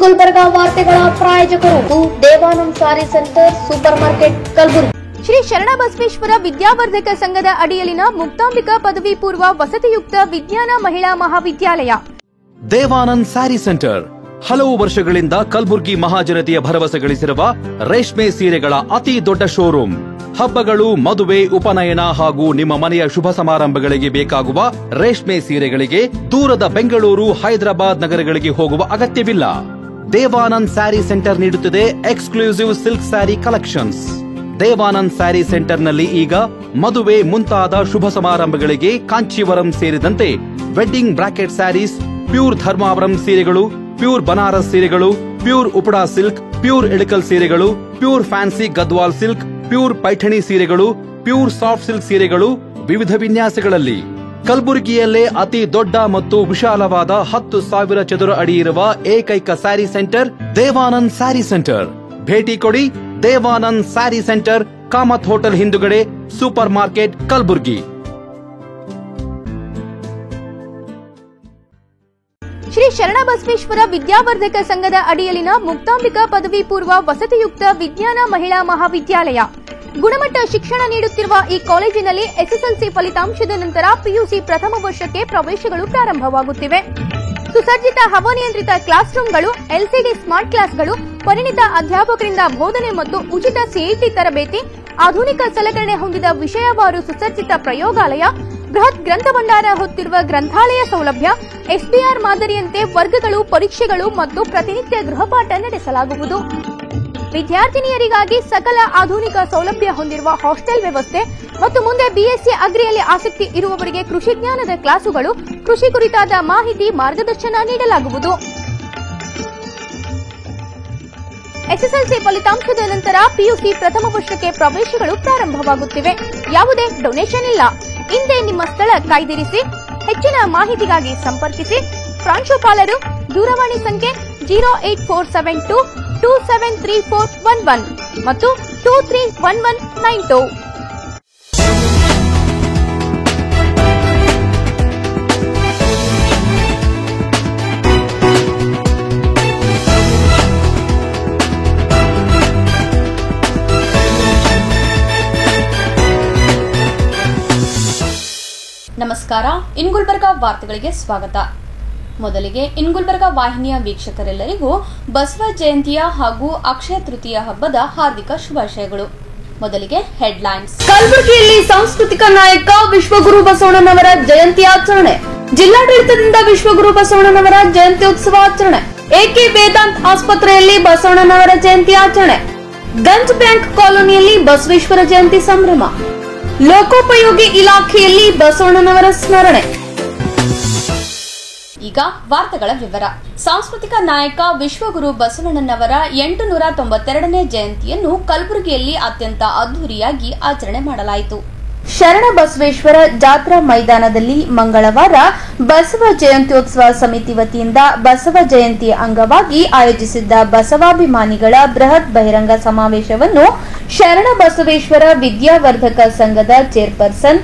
ಗುಲ್ಬರ್ಗಾ ವಾರ್ತೆಗಳ ಪ್ರಾಯೋಜಕರು Devanand sari centre supermarket Kalaburagi. Shri Sharanabasaveshwara Vidyavardhaka ಸಂಘದ ಅಡಿಯಲ್ಲಿನ ಮುಕ್ತಾಂಬಿಕಾ ಪದವಿ ಪೂರ್ವ ವಸತಿಯುಕ್ತ ವಿಜ್ಞಾನ ಮಹಿಳಾ ಮಹಾವಿದ್ಯಾಲಯ. ದೇವಾನಂದ್ ಸ್ಯಾರಿ ಸೆಂಟರ್ ಹಲವು ವರ್ಷಗಳಿಂದ ಕಲಬುರ್ಗಿ ಮಹಾಜನತೆಯ ಭರವಸೆ ಗಳಿಸಿರುವ ರೇಷ್ಮೆ ಸೀರೆಗಳ ಅತಿ ದೊಡ್ಡ ಶೋರೂಮ್. ಹಬ್ಬಗಳು, ಮದುವೆ, ಉಪನಯನ ಹಾಗೂ ನಿಮ್ಮ ಮನೆಯ ಶುಭ ಸಮಾರಂಭಗಳಿಗೆ ಬೇಕಾಗುವ ರೇಷ್ಮೆ ಸೀರೆಗಳಿಗೆ ದೂರದ ಬೆಂಗಳೂರು, ಹೈದರಾಬಾದ್ ನಗರಗಳಿಗೆ ಹೋಗುವ ಅಗತ್ಯವಿಲ್ಲ. ದೇವಾನಂದ್ ಸ್ಯಾರಿ ಸೆಂಟರ್ ನೀಡುತ್ತಿದೆ exclusive silk sari collections. Devanand sari ಸೆಂಟರ್ನಲ್ಲಿ ಈಗ ಮದುವೆ ಮುಂತಾದ ಶುಭ ಸಮಾರಂಭಗಳಿಗೆ ಕಾಂಚೀವರಂ ಸೇರಿದಂತೆ wedding brocade saris, pure Dharmavaram ಸೀರೆಗಳು, ಪ್ಯೂರ್ ಬನಾರಸ್ ಸೀರೆಗಳು, pure Uppada silk, pure Ilkal ಸೀರೆಗಳು, pure fancy Gadwal silk, pure Paithani ಸೀರೆಗಳು, ಪ್ಯೂರ್ ಸಾಫ್ಟ್ ಸಿಲ್ಕ್ ಸೀರೆಗಳು ವಿವಿಧ ವಿನ್ಯಾಸಗಳಲ್ಲಿ. ಕಲಬುರಗಿಯಲ್ಲೇ ಅತಿ ದೊಡ್ಡ ಮತ್ತು ವಿಶಾಲವಾದ 10,000 ಚದುರ ಅಡಿ ಇರುವ ಏಕೈಕ ಸ್ಯಾರಿ ಸೆಂಟರ್ ದೇವಾನಂದ್ ಸ್ಯಾರಿ ಸೆಂಟರ್. ಭೇಟಿ ಕೊಡಿ. ದೇವಾನಂದ್ ಸ್ಯಾರಿ ಸೆಂಟರ್, ಕಾಮತ್ ಹೋಟೆಲ್ ಹಿಂದುಗಡೆ, ಸೂಪರ್ ಮಾರ್ಕೆಟ್, ಕಲಬುರಗಿ. ಶ್ರೀ ಶರಣಬಸವೇಶ್ವರ ವಿದ್ಯಾವರ್ಧಕ ಸಂಘದ ಅಡಿಯಲ್ಲಿನ ಮುಕ್ತಾಂಬಿಕಾ ಪದವಿ ಪೂರ್ವ ವಸತಿಯುಕ್ತ ವಿಜ್ಞಾನ ಮಹಿಳಾ ಮಹಾವಿದ್ಯಾಲಯ. ಗುಣಮಟ್ಟ ಶಿಕ್ಷಣ ನೀಡುತ್ತಿರುವ ಈ ಕಾಲೇಜಿನಲ್ಲಿ ಎಸ್ಎಸ್ಎಲ್ಸಿ ಫಲಿತಾಂಶದ ನಂತರ ಪಿಯುಸಿ ಪ್ರಥಮ ವರ್ಷಕ್ಕೆ ಪ್ರವೇಶಗಳು ಪ್ರಾರಂಭವಾಗುತ್ತಿವೆ. ಸುಸಜ್ಜಿತ ಹವಾನಿಯಂತ್ರಿತ ಕ್ಲಾಸ್ ರೂಮ್ಗಳು, ಎಲ್ಸಿಡಿ ಸ್ಮಾರ್ಟ್ ಕ್ಲಾಸ್ಗಳು, ಪರಿಣಿತ ಅಧ್ಯಾಪಕರಿಂದ ಬೋಧನೆ ಮತ್ತು ಉಚಿತ ಸಿಇಟಿ ತರಬೇತಿ, ಆಧುನಿಕ ಸಲಕರಣೆ ಹೊಂದಿದ ವಿಷಯವಾರು ಸುಸಜ್ಜಿತ ಪ್ರಯೋಗಾಲಯ, ಬೃಹತ್ ಗ್ರಂಥ ಭಂಡಾರ ಹೊತ್ತಿರುವ ಗ್ರಂಥಾಲಯ ಸೌಲಭ್ಯ, ಎಸ್ಬಿಆರ್ ಮಾದರಿಯಂತೆ ವರ್ಗಗಳು, ಪರೀಕ್ಷೆಗಳು ಮತ್ತು ಪ್ರತಿನಿತ್ಯ ಗೃಹಪಾಠ ನಡೆಸಲಾಗುವುದು. ವಿದ್ಯಾರ್ಥಿನಿಯರಿಗಾಗಿ ಸಕಲ ಆಧುನಿಕ ಸೌಲಭ್ಯ ಹೊಂದಿರುವ ಹಾಸ್ಟೆಲ್ ವ್ಯವಸ್ಥೆ ಮತ್ತು ಮುಂದೆ ಬಿಎಸ್ಸಿ ಅಗ್ರಿಯಲ್ಲಿ ಆಸಕ್ತಿ ಇರುವವರಿಗೆ ಕೃಷಿ ಜ್ಞಾನದ ಕ್ಲಾಸುಗಳು, ಕೃಷಿ ಕುರಿತಾದ ಮಾಹಿತಿ, ಮಾರ್ಗದರ್ಶನ ನೀಡಲಾಗುವುದು. ಎಸ್ಎಸ್ಎಲ್ಸಿ ಫಲಿತಾಂಶದ ನಂತರ ಪಿಯುಸಿ ಪ್ರಥಮ ವರ್ಷಕ್ಕೆ ಪ್ರವೇಶಗಳು ಪ್ರಾರಂಭವಾಗುತ್ತಿವೆ. ಯಾವುದೇ ಡೊನೇಷನ್ ಇಲ್ಲ. ಹಿಂದೆ ನಿಮ್ಮ ಸ್ಥಳ ಕಾಯ್ದಿರಿಸಿ. ಹೆಚ್ಚಿನ ಮಾಹಿತಿಗಾಗಿ ಸಂಪರ್ಕಿಸಿ. ಪ್ರಾಂಶುಪಾಲರು ದೂರವಾಣಿ ಸಂಖ್ಯೆ 08472273411 ಮತ್ತು 231192. ನಮಸ್ಕಾರ. ಇನ್ ಗುಲ್ಬರ್ಗಾ ವಾರ್ತೆಗಳಿಗೆ ಸ್ವಾಗತ. ಮೊದಲಿಗೆ ಇನ್ ಗುಲ್ಬರ್ಗಾ ವಾಹಿನಿಯ ವೀಕ್ಷಕರೆಲ್ಲರಿಗೂ ಬಸವ ಜಯಂತಿಯ ಹಾಗೂ ಅಕ್ಷಯ ತೃತೀಯ ಹಬ್ಬದ ಹಾರ್ದಿಕ ಶುಭಾಶಯಗಳು. ಮೊದಲಿಗೆ ಹೆಡ್ಲೈನ್ಸ್. ಕಲಬುರಗಿಯಲ್ಲಿ ಸಾಂಸ್ಕೃತಿಕ ನಾಯಕ ವಿಶ್ವಗುರು ಬಸವಣ್ಣನವರ ಜಯಂತಿ ಆಚರಣೆ. ಜಿಲ್ಲಾಡಳಿತದಿಂದ ವಿಶ್ವಗುರು ಬಸವಣ್ಣನವರ ಜಯಂತ್ಯೋತ್ಸವ ಆಚರಣೆ. ಎಕೆ ವೇದಾಂತ್ ಆಸ್ಪತ್ರೆಯಲ್ಲಿ ಬಸವಣ್ಣನವರ ಜಯಂತಿ ಆಚರಣೆ. ಗಂಜ್ ಬ್ಯಾಂಕ್ ಕಾಲೋನಿಯಲ್ಲಿ ಬಸವೇಶ್ವರ ಜಯಂತಿ ಸಂಭ್ರಮ. ಲೋಕೋಪಯೋಗಿ ಇಲಾಖೆಯಲ್ಲಿ ಬಸವಣ್ಣನವರ ಸ್ಮರಣೆ. ಈಗ ವಾರ್ತೆಗಳ ವಿವರ. ಸಾಂಸ್ಕೃತಿಕ ನಾಯಕ ವಿಶ್ವಗುರು ಬಸವಣ್ಣನವರ 892ನೇ ಜಯಂತಿಯನ್ನು ಕಲಬುರಗಿಯಲ್ಲಿ ಅತ್ಯಂತ ಅದ್ದೂರಿಯಾಗಿ ಆಚರಣೆ ಮಾಡಲಾಯಿತು. ಶರಣಬಸವೇಶ್ವರ ಜಾತ್ರಾ ಮೈದಾನದಲ್ಲಿ ಮಂಗಳವಾರ ಬಸವ ಜಯಂತ್ಯೋತ್ಸವ ಸಮಿತಿ ವತಿಯಿಂದ ಬಸವ ಜಯಂತಿ ಅಂಗವಾಗಿ ಆಯೋಜಿಸಿದ್ದ ಬಸವಾಭಿಮಾನಿಗಳ ಬೃಹತ್ ಬಹಿರಂಗ ಸಮಾವೇಶವನ್ನು ಶರಣಬಸವೇಶ್ವರ ವಿದ್ಯಾವರ್ಧಕ ಸಂಘದ ಚೇರ್ಪರ್ಸನ್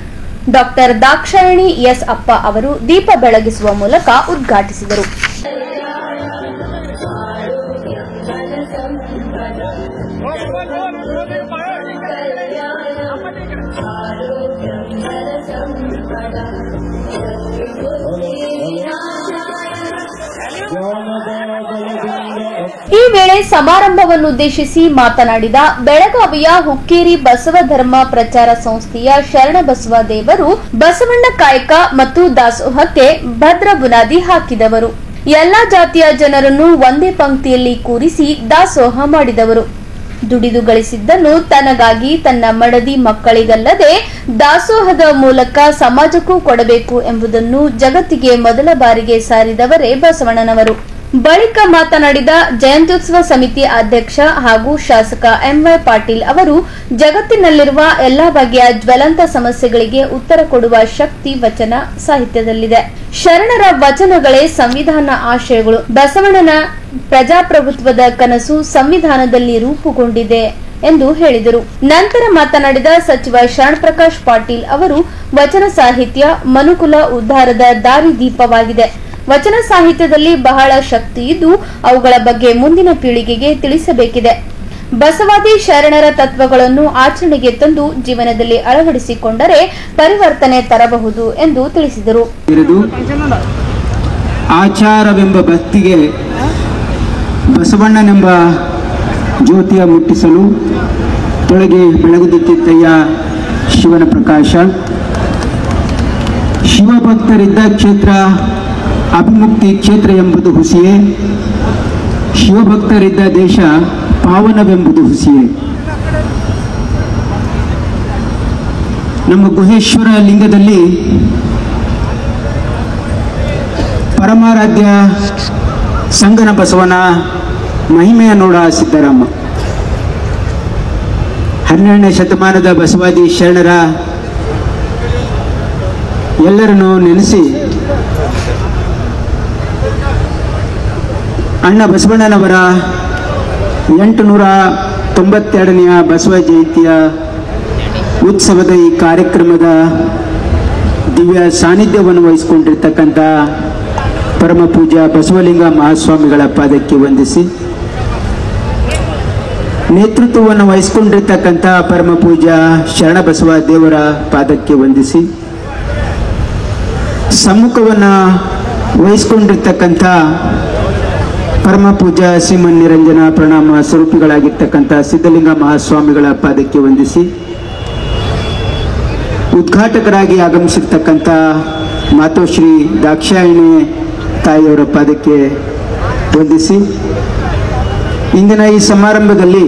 ಡಾ ದಾಕ್ಷಾಯಣಿ ಎಸ್ ಅಪ್ಪ ಅವರು ದೀಪ ಬೆಳಗಿಸುವ ಮೂಲಕ ಉದ್ಘಾಟಿಸಿದರು. ಈ ವೇಳೆ ಸಮಾರಂಭವನ್ನುದ್ದೇಶಿಸಿ ಮಾತನಾಡಿದ ಬೆಳಗಾವಿಯ ಹುಕ್ಕೇರಿ ಬಸವ ಧರ್ಮ ಪ್ರಚಾರ ಸಂಸ್ಥೆಯ ಶರಣಬಸವ ದೇವರು ಬಸವಣ್ಣ ಕಾಯಕ ಮತ್ತು ದಾಸೋಹಕ್ಕೆ ಭದ್ರ ಬುನಾದಿ ಹಾಕಿದವರು. ಎಲ್ಲಾ ಜಾತಿಯ ಜನರನ್ನು ಒಂದೇ ಪಂಕ್ತಿಯಲ್ಲಿ ಕೂರಿಸಿ ದಾಸೋಹ ಮಾಡಿದವರು. ದುಡಿದು ಗಳಿಸಿದ್ದನ್ನು ತನಗಾಗಿ, ತನ್ನ ಮಡದಿ ಮಕ್ಕಳಿಗಲ್ಲದೆ ದಾಸೋಹದ ಮೂಲಕ ಸಮಾಜಕ್ಕೂ ಕೊಡಬೇಕು ಎಂಬುದನ್ನು ಜಗತ್ತಿಗೆ ಮೊದಲ ಬಾರಿಗೆ ಸಾರಿದವರೇ ಬಸವಣ್ಣನವರು. ಬಳಿಕ ಮಾತನಾಡಿದ ಜಯಂತ್ಯೋತ್ಸವ ಸಮಿತಿ ಅಧ್ಯಕ್ಷ ಹಾಗೂ ಶಾಸಕ ಎಂವೈ ಪಾಟೀಲ್ ಅವರು ಜಗತ್ತಿನಲ್ಲಿರುವ ಎಲ್ಲಾ ಬಗೆಯ ಜ್ವಲಂತ ಸಮಸ್ಯೆಗಳಿಗೆ ಉತ್ತರ ಕೊಡುವ ಶಕ್ತಿ ವಚನ ಸಾಹಿತ್ಯದಲ್ಲಿದೆ. ಶರಣರ ವಚನಗಳೇ ಸಂವಿಧಾನ ಆಶಯಗಳು. ಬಸವಣ್ಣನ ಪ್ರಜಾಪ್ರಭುತ್ವದ ಕನಸು ಸಂವಿಧಾನದಲ್ಲಿ ರೂಪುಗೊಂಡಿದೆ ಎಂದು ಹೇಳಿದರು. ನಂತರ ಮಾತನಾಡಿದ ಸಚಿವ ಶರಣಪ್ರಕಾಶ್ ಪಾಟೀಲ್ ಅವರು ವಚನ ಸಾಹಿತ್ಯ ಮನುಕುಲ ಉದ್ಧಾರದ ದಾರಿದೀಪವಾಗಿದೆ. ವಚನ ಸಾಹಿತ್ಯದಲ್ಲಿ ಬಹಳ ಶಕ್ತಿ ಇದ್ದು ಅವುಗಳ ಬಗ್ಗೆ ಮುಂದಿನ ಪೀಳಿಗೆಗೆ ತಿಳಿಸಬೇಕಿದೆ. ಬಸವಾದಿ ಶರಣರ ತತ್ವಗಳನ್ನು ಆಚರಣೆಗೆ ತಂದು ಜೀವನದಲ್ಲಿ ಅಳವಡಿಸಿಕೊಂಡರೆ ಪರಿವರ್ತನೆ ತರಬಹುದು ಎಂದು ತಿಳಿಸಿದರು. ಆಚಾರವೆಂಬ ಭಕ್ತಿಗೆ ಬಸವಣ್ಣನೆಂಬ ಜ್ಯೋತಿಯ ಮುಟ್ಟಿಸಲು ತೊಳಗೆ ಬೆಳಗುತ್ತಿದ್ದಯ್ಯ ಶಿವನ ಪ್ರಕಾಶ. ಶಿವಭಕ್ತರಿದ್ದ ಕ್ಷೇತ್ರ ಅಭಿಮುಕ್ತಿ ಕ್ಷೇತ್ರ ಎಂಬುದು ಹುಸಿಯೇ, ಶಿವಭಕ್ತರಿದ್ದ ದೇಶ ಪಾವನವೆಂಬುದು ಹುಸಿಯೇ. ನಮ್ಮ ಗುಹೇಶ್ವರ ಲಿಂಗದಲ್ಲಿ ಪರಮಾರಾಧ್ಯ ಸಂಗನ ಬಸವನ ಮಹಿಮೆಯ ನೋಡ ಸಿದ್ದರಾಮ. 12ನೇ ಶತಮಾನದ ಬಸವಾದಿ ಶರಣರ ಎಲ್ಲರನ್ನು ನೆನೆಸಿ ಅಣ್ಣ ಬಸವಣ್ಣನವರ 892ನೆಯ ಬಸವ ಜಯಂತಿಯ ಉತ್ಸವದ ಈ ಕಾರ್ಯಕ್ರಮದ ದಿವ್ಯ ಸಾನ್ನಿಧ್ಯವನ್ನು ವಹಿಸಿಕೊಂಡಿರ್ತಕ್ಕಂಥ ಪರಮ ಪೂಜ್ಯ ಬಸವಲಿಂಗ ಮಹಾಸ್ವಾಮಿಗಳ ಪಾದಕ್ಕೆ ವಂದಿಸಿ, ನೇತೃತ್ವವನ್ನು ವಹಿಸಿಕೊಂಡಿರ್ತಕ್ಕಂಥ ಪರಮ ಪೂಜ್ಯ ಶರಣ ಬಸವ ದೇವರ ಪಾದಕ್ಕೆ ವಂದಿಸಿ, ಸಮ್ಮುಖವನ್ನು ವಹಿಸಿಕೊಂಡಿರ್ತಕ್ಕಂಥ ಪರಮ ಪೂಜ್ಯ ಶ್ರೀಮನ್ ನಿರಂಜನ ಪ್ರಣಾಮ ಸ್ವರೂಪಿಗಳಾಗಿರ್ತಕ್ಕಂಥ ಸಿದ್ಧಲಿಂಗ ಮಹಾಸ್ವಾಮಿಗಳ ಪಾದಕ್ಕೆ ವಂದಿಸಿ, ಉದ್ಘಾಟಕರಾಗಿ ಆಗಮಿಸಿರ್ತಕ್ಕಂಥ ಮಾತೋಶ್ರೀ ದಾಕ್ಷಾಯಿಣಿ ತಾಯಿಯವರ ಪಾದಕ್ಕೆ ವಂದಿಸಿ, ಇಂದಿನ ಈ ಸಮಾರಂಭದಲ್ಲಿ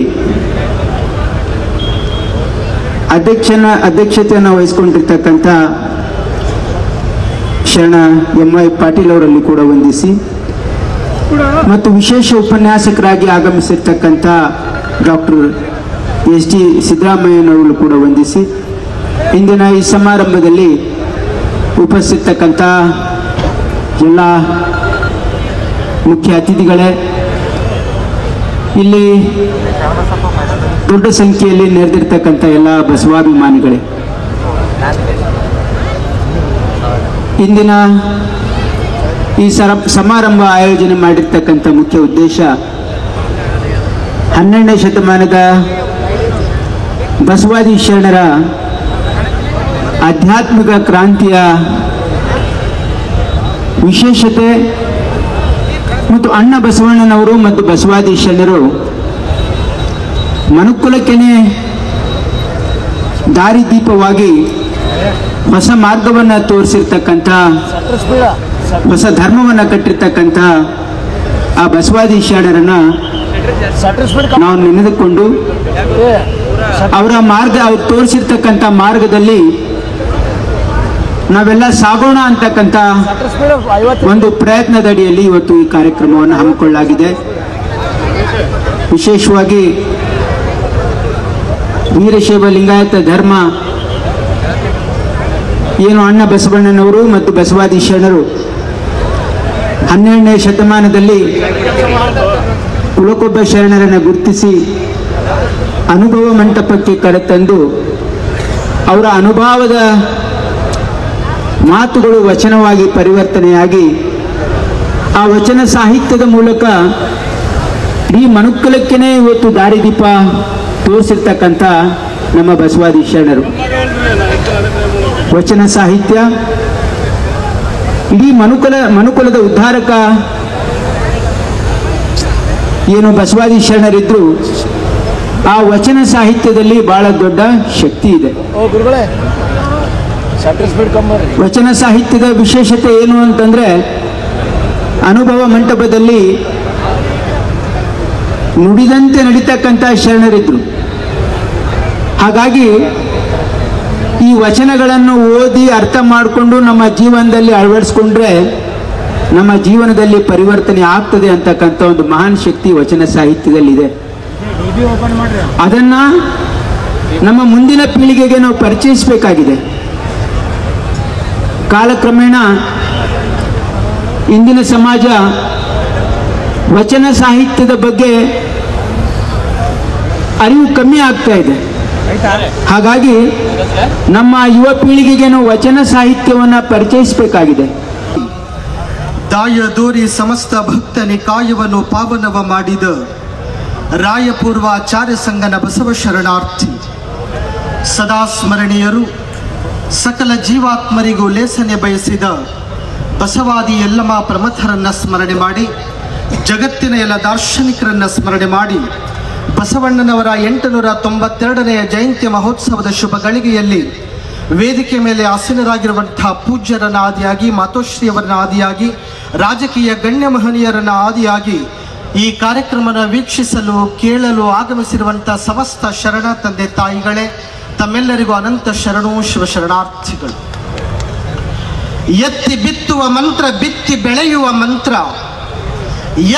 ಅಧ್ಯಕ್ಷತೆಯನ್ನು ವಹಿಸಿಕೊಂಡಿರ್ತಕ್ಕಂಥ ಶರಣ ಎಂ.ವೈ. ಪಾಟೀಲ್ ಅವರಲ್ಲಿ ಕೂಡ ವಂದಿಸಿ, ಮತ್ತು ವಿಶೇಷ ಉಪನ್ಯಾಸಕರಾಗಿ ಆಗಮಿಸಿರ್ತಕ್ಕಂಥ ಡಾಕ್ಟರ್ ಎಸ್.ಡಿ. ಸಿದ್ದರಾಮಯ್ಯನವರು ಕೂಡ ವಂದಿಸಿ, ಇಂದಿನ ಈ ಸಮಾರಂಭದಲ್ಲಿ ಉಪಸ್ಥಿತಕ್ಕಂಥ ಎಲ್ಲ ಮುಖ್ಯ ಅತಿಥಿಗಳೇ, ಇಲ್ಲಿ ದೊಡ್ಡ ಸಂಖ್ಯೆಯಲ್ಲಿ ನೆರೆದಿರ್ತಕ್ಕಂಥ ಎಲ್ಲ ಬಸವಾಭಿಮಾನಿಗಳೇ, ಇಂದಿನ ಈ ಸಮಾರಂಭ ಆಯೋಜನೆ ಮಾಡಿರ್ತಕ್ಕಂಥ ಮುಖ್ಯ ಉದ್ದೇಶ 12ನೇ ಶತಮಾನದ ಬಸವಾದಿ ಶರಣರ ಆಧ್ಯಾತ್ಮಿಕ ಕ್ರಾಂತಿಯ ವಿಶೇಷತೆ ಮತ್ತು ಅಣ್ಣ ಬಸವಣ್ಣನವರು ಮತ್ತು ಬಸವಾದಿ ಶರಣರು ಮನುಕುಲಕ್ಕೇನೆ ದಾರಿದೀಪವಾಗಿ ಹೊಸ ಮಾರ್ಗವನ್ನು ತೋರಿಸಿರ್ತಕ್ಕಂಥ, ಹೊಸ ಧರ್ಮವನ್ನು ಕಟ್ಟಿರ್ತಕ್ಕಂಥ ಆ ಬಸವಾದಿ ಶರಣರನ್ನ ನಾವು ನೆನೆದುಕೊಂಡು ಅವರ ಮಾರ್ಗ, ಅವ್ರು ತೋರಿಸಿರ್ತಕ್ಕಂಥ ಮಾರ್ಗದಲ್ಲಿ ನಾವೆಲ್ಲ ಸಾಗೋಣ ಅಂತಕ್ಕಂಥ ಒಂದು ಪ್ರಯತ್ನದ ಅಡಿಯಲ್ಲಿ ಇವತ್ತು ಈ ಕಾರ್ಯಕ್ರಮವನ್ನು ಹಮ್ಮಿಕೊಳ್ಳಲಾಗಿದೆ. ವಿಶೇಷವಾಗಿ ವೀರಶೈವ ಲಿಂಗಾಯತ ಧರ್ಮ ಏನು ಅಣ್ಣ ಬಸವಣ್ಣನವರು ಮತ್ತು ಬಸವಾದಿ ಶರಣರು 12ನೇ ಶತಮಾನದಲ್ಲಿ ಕುಲಕೊಬ್ಬ ಶರಣರನ್ನು ಗುರುತಿಸಿ ಅನುಭವ ಮಂಟಪಕ್ಕೆ ಕರೆತಂದು ಅವರ ಅನುಭವದ ಮಾತುಗಳು ವಚನವಾಗಿ ಪರಿವರ್ತನೆಯಾಗಿ ಆ ವಚನ ಸಾಹಿತ್ಯದ ಮೂಲಕ ಈ ಮನುಕುಲಕ್ಕೇನೆ ಇವತ್ತು ದಾರಿದೀಪ ತೋರಿಸಿರ್ತಕ್ಕಂಥ ನಮ್ಮ ಬಸವಾದಿ ಶರಣರು. ವಚನ ಸಾಹಿತ್ಯ ಇಡೀ ಮನುಕುಲದ ಉದ್ಧಾರಕ ಏನು ಬಸವಾದಿ ಶರಣರಿದ್ರು, ಆ ವಚನ ಸಾಹಿತ್ಯದಲ್ಲಿ ಬಹಳ ದೊಡ್ಡ ಶಕ್ತಿ ಇದೆ. ವಚನ ಸಾಹಿತ್ಯದ ವಿಶೇಷತೆ ಏನು ಅಂತಂದ್ರೆ, ಅನುಭವ ಮಂಟಪದಲ್ಲಿ ನುಡಿದಂತೆ ನಡೀತಕ್ಕಂಥ ಶರಣರಿದ್ರು. ಹಾಗಾಗಿ ಈ ವಚನಗಳನ್ನು ಓದಿ ಅರ್ಥ ಮಾಡಿಕೊಂಡು ನಮ್ಮ ಜೀವನದಲ್ಲಿ ಅಳವಡಿಸ್ಕೊಂಡ್ರೆ ನಮ್ಮ ಜೀವನದಲ್ಲಿ ಪರಿವರ್ತನೆ ಆಗ್ತದೆ ಅಂತಕ್ಕಂಥ ಒಂದು ಮಹಾನ್ ಶಕ್ತಿ ವಚನ ಸಾಹಿತ್ಯದಲ್ಲಿದೆ. ಅದನ್ನ ನಮ್ಮ ಮುಂದಿನ ಪೀಳಿಗೆಗೆ ನಾವು ಪರಿಚಯಿಸಬೇಕಾಗಿದೆ. ಕಾಲಕ್ರಮೇಣ ಇಂದಿನ ಸಮಾಜ ವಚನ ಸಾಹಿತ್ಯದ ಬಗ್ಗೆ ಅರಿವು ಕಮ್ಮಿ ಆಗ್ತಾ ಇದೆ. ಹಾಗಾಗಿ ನಮ್ಮ ಯುವ ಪೀಳಿಗೆಗೆ ನಾವು ವಚನ ಸಾಹಿತ್ಯವನ್ನು ಪರಿಚಯಿಸಬೇಕಾಗಿದೆ. ದಾಯದೋರಿ ಸಮಸ್ತ ಭಕ್ತ ನಿಕಾಯವನ್ನು ಪಾವನವ ಮಾಡಿದ ರಾಯಪೂರ್ವಾಚಾರ್ಯ ಸಂಗನ ಬಸವ ಶರಣಾರ್ಥಿ ಸದಾ ಸ್ಮರಣೀಯರು, ಸಕಲ ಜೀವಾತ್ಮರಿಗೂ ಲೇಸನೆ ಬಯಸಿದ ಬಸವಾದಿ ಎಲ್ಲಮ್ಮ ಪ್ರಮಥರನ್ನ ಸ್ಮರಣೆ ಮಾಡಿ, ಜಗತ್ತಿನ ಎಲ್ಲ ದಾರ್ಶನಿಕರನ್ನ ಸ್ಮರಣೆ ಮಾಡಿ, ಬಸವಣ್ಣನವರ 892ನೆಯ ಜಯಂತಿ ಮಹೋತ್ಸವದ ಶುಭ ಗಳಿಗೆಯಲ್ಲಿ ವೇದಿಕೆ ಮೇಲೆ ಆಸೀನರಾಗಿರುವಂತಹ ಪೂಜ್ಯರನ್ನ ಆದಿಯಾಗಿ, ಮಾತೋಶ್ರೀಯವರನ್ನ ಆದಿಯಾಗಿ, ರಾಜಕೀಯ ಗಣ್ಯ ಮಹನೀಯರನ್ನ ಆದಿಯಾಗಿ ಈ ಕಾರ್ಯಕ್ರಮನ ವೀಕ್ಷಿಸಲು ಕೇಳಲು ಆಗಮಿಸಿರುವಂತಹ ಸಮಸ್ತ ಶರಣ ತಂದೆ ತಾಯಿಗಳೇ, ತಮ್ಮೆಲ್ಲರಿಗೂ ಅನಂತ ಶರಣು ಶಿವ ಶರಣಾರ್ಥಿಗಳು. ಎತ್ತಿ ಬಿತ್ತುವ ಮಂತ್ರ ಬಿತ್ತಿ ಬೆಳೆಯುವ ಮಂತ್ರ,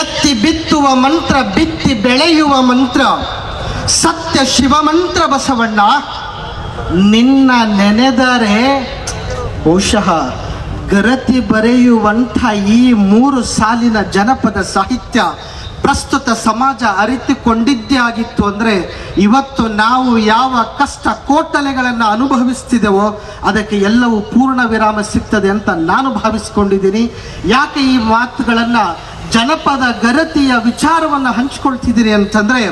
ಎತ್ತಿ ಬಿತ್ತುವ ಮಂತ್ರ ಬಿತ್ತಿ ಬೆಳೆಯುವ ಮಂತ್ರ, ಸತ್ಯ ಶಿವ ಮಂತ್ರ ಬಸವಣ್ಣ. ನಿನ್ನ ನೆನೆದರೆ ಬಹುಶಃ ಗರತಿ ಬರೆಯುವಂಥ ಈ 3 ಸಾಲಿನ ಜನಪದ ಸಾಹಿತ್ಯ ಪ್ರಸ್ತುತ ಸಮಾಜ ಅರಿತುಕೊಂಡಿದ್ದೇ ಆಗಿತ್ತು ಅಂದರೆ ಇವತ್ತು ನಾವು ಯಾವ ಕಷ್ಟ ಕೋಟಲೆಗಳನ್ನು ಅನುಭವಿಸ್ತಿದ್ದೇವೋ ಅದಕ್ಕೆ ಎಲ್ಲವೂ ಪೂರ್ಣ ವಿರಾಮ ಸಿಗ್ತದೆ ಅಂತ ನಾನು ಭಾವಿಸ್ಕೊಂಡಿದ್ದೀನಿ. ಯಾಕೆ ಈ ಮಾತುಗಳನ್ನು ಜನಪದ ಗರತಿಯ ವಿಚಾರವನ್ನು ಹಂಚ್ಕೊಳ್ತಿದ್ದೀನಿ ಅಂತಂದರೆ,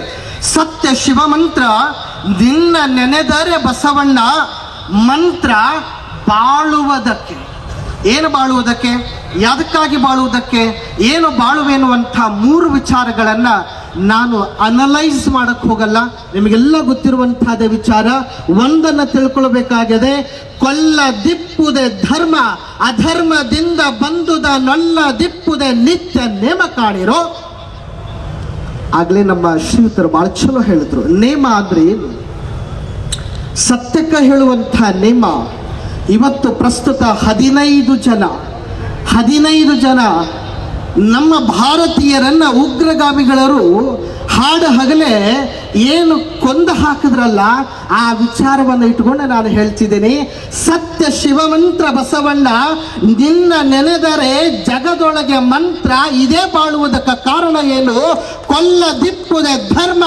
ಸತ್ಯ ಶಿವ ಮಂತ್ರ ನಿನ್ನ ನೆನೆದರೆ ಬಸವಣ್ಣ ಮಂತ್ರ ಬಾಳುವುದಕ್ಕೆ. ಏನು ಬಾಳುವುದಕ್ಕೆ, ಯಾವುದಕ್ಕಾಗಿ ಬಾಳುವುದಕ್ಕೆ, ಏನು ಬಾಳುವೆನ್ನುವಂಥ 3 ವಿಚಾರಗಳನ್ನು ನಾನು ಅನಲೈಸ್ ಮಾಡಕ್ಕೆ ಹೋಗಲ್ಲ. ನಿಮಗೆಲ್ಲ ಗೊತ್ತಿರುವಂತಹದೇ ವಿಚಾರ. ಒಂದನ್ನು ತಿಳ್ಕೊಳ್ಬೇಕಾಗಿದೆ, ಕೊಲ್ಲ ದಿಪ್ಪುದೆ ಧರ್ಮ, ಅಧರ್ಮದಿಂದ ಬಂದುದ ನೊಲ್ಲ ದಿಪ್ಪುದೆ ನಿತ್ಯ ನೇಮ ಕಾಣಿರೋ. ಆಗ್ಲೇ ನಮ್ಮ ಶ್ರೀಯುತರು ಬಹಳ ಚಲೋ ಹೇಳಿದ್ರು, ನೇಮ ಅಂದ್ರೆ ಏನು, ಸತ್ಯಕ್ಕೆ ಹೇಳುವಂಥ ನೇಮ. ಇವತ್ತು ಪ್ರಸ್ತುತ 15 ಜನ ನಮ್ಮ ಭಾರತೀಯರನ್ನ ಉಗ್ರಗಾಮಿಗಳರು ಹಾಡು ಹಗಲೇ ಏನು ಕೊಂದು ಹಾಕಿದ್ರಲ್ಲ, ಆ ವಿಚಾರವನ್ನು ಇಟ್ಕೊಂಡು ನಾನು ಹೇಳ್ತಿದ್ದೀನಿ. ಸತ್ಯ ಶಿವ ಮಂತ್ರ ಬಸವಣ್ಣ ನಿನ್ನ ನೆನೆದರೆ ಜಗದೊಳಗೆ ಮಂತ್ರ, ಇದೇ ಬಾಳುವುದಕ್ಕೆ ಕಾರಣ ಏನು, ಕೊಲ್ಲ ದಿಪ್ಪುದೆ ಧರ್ಮ,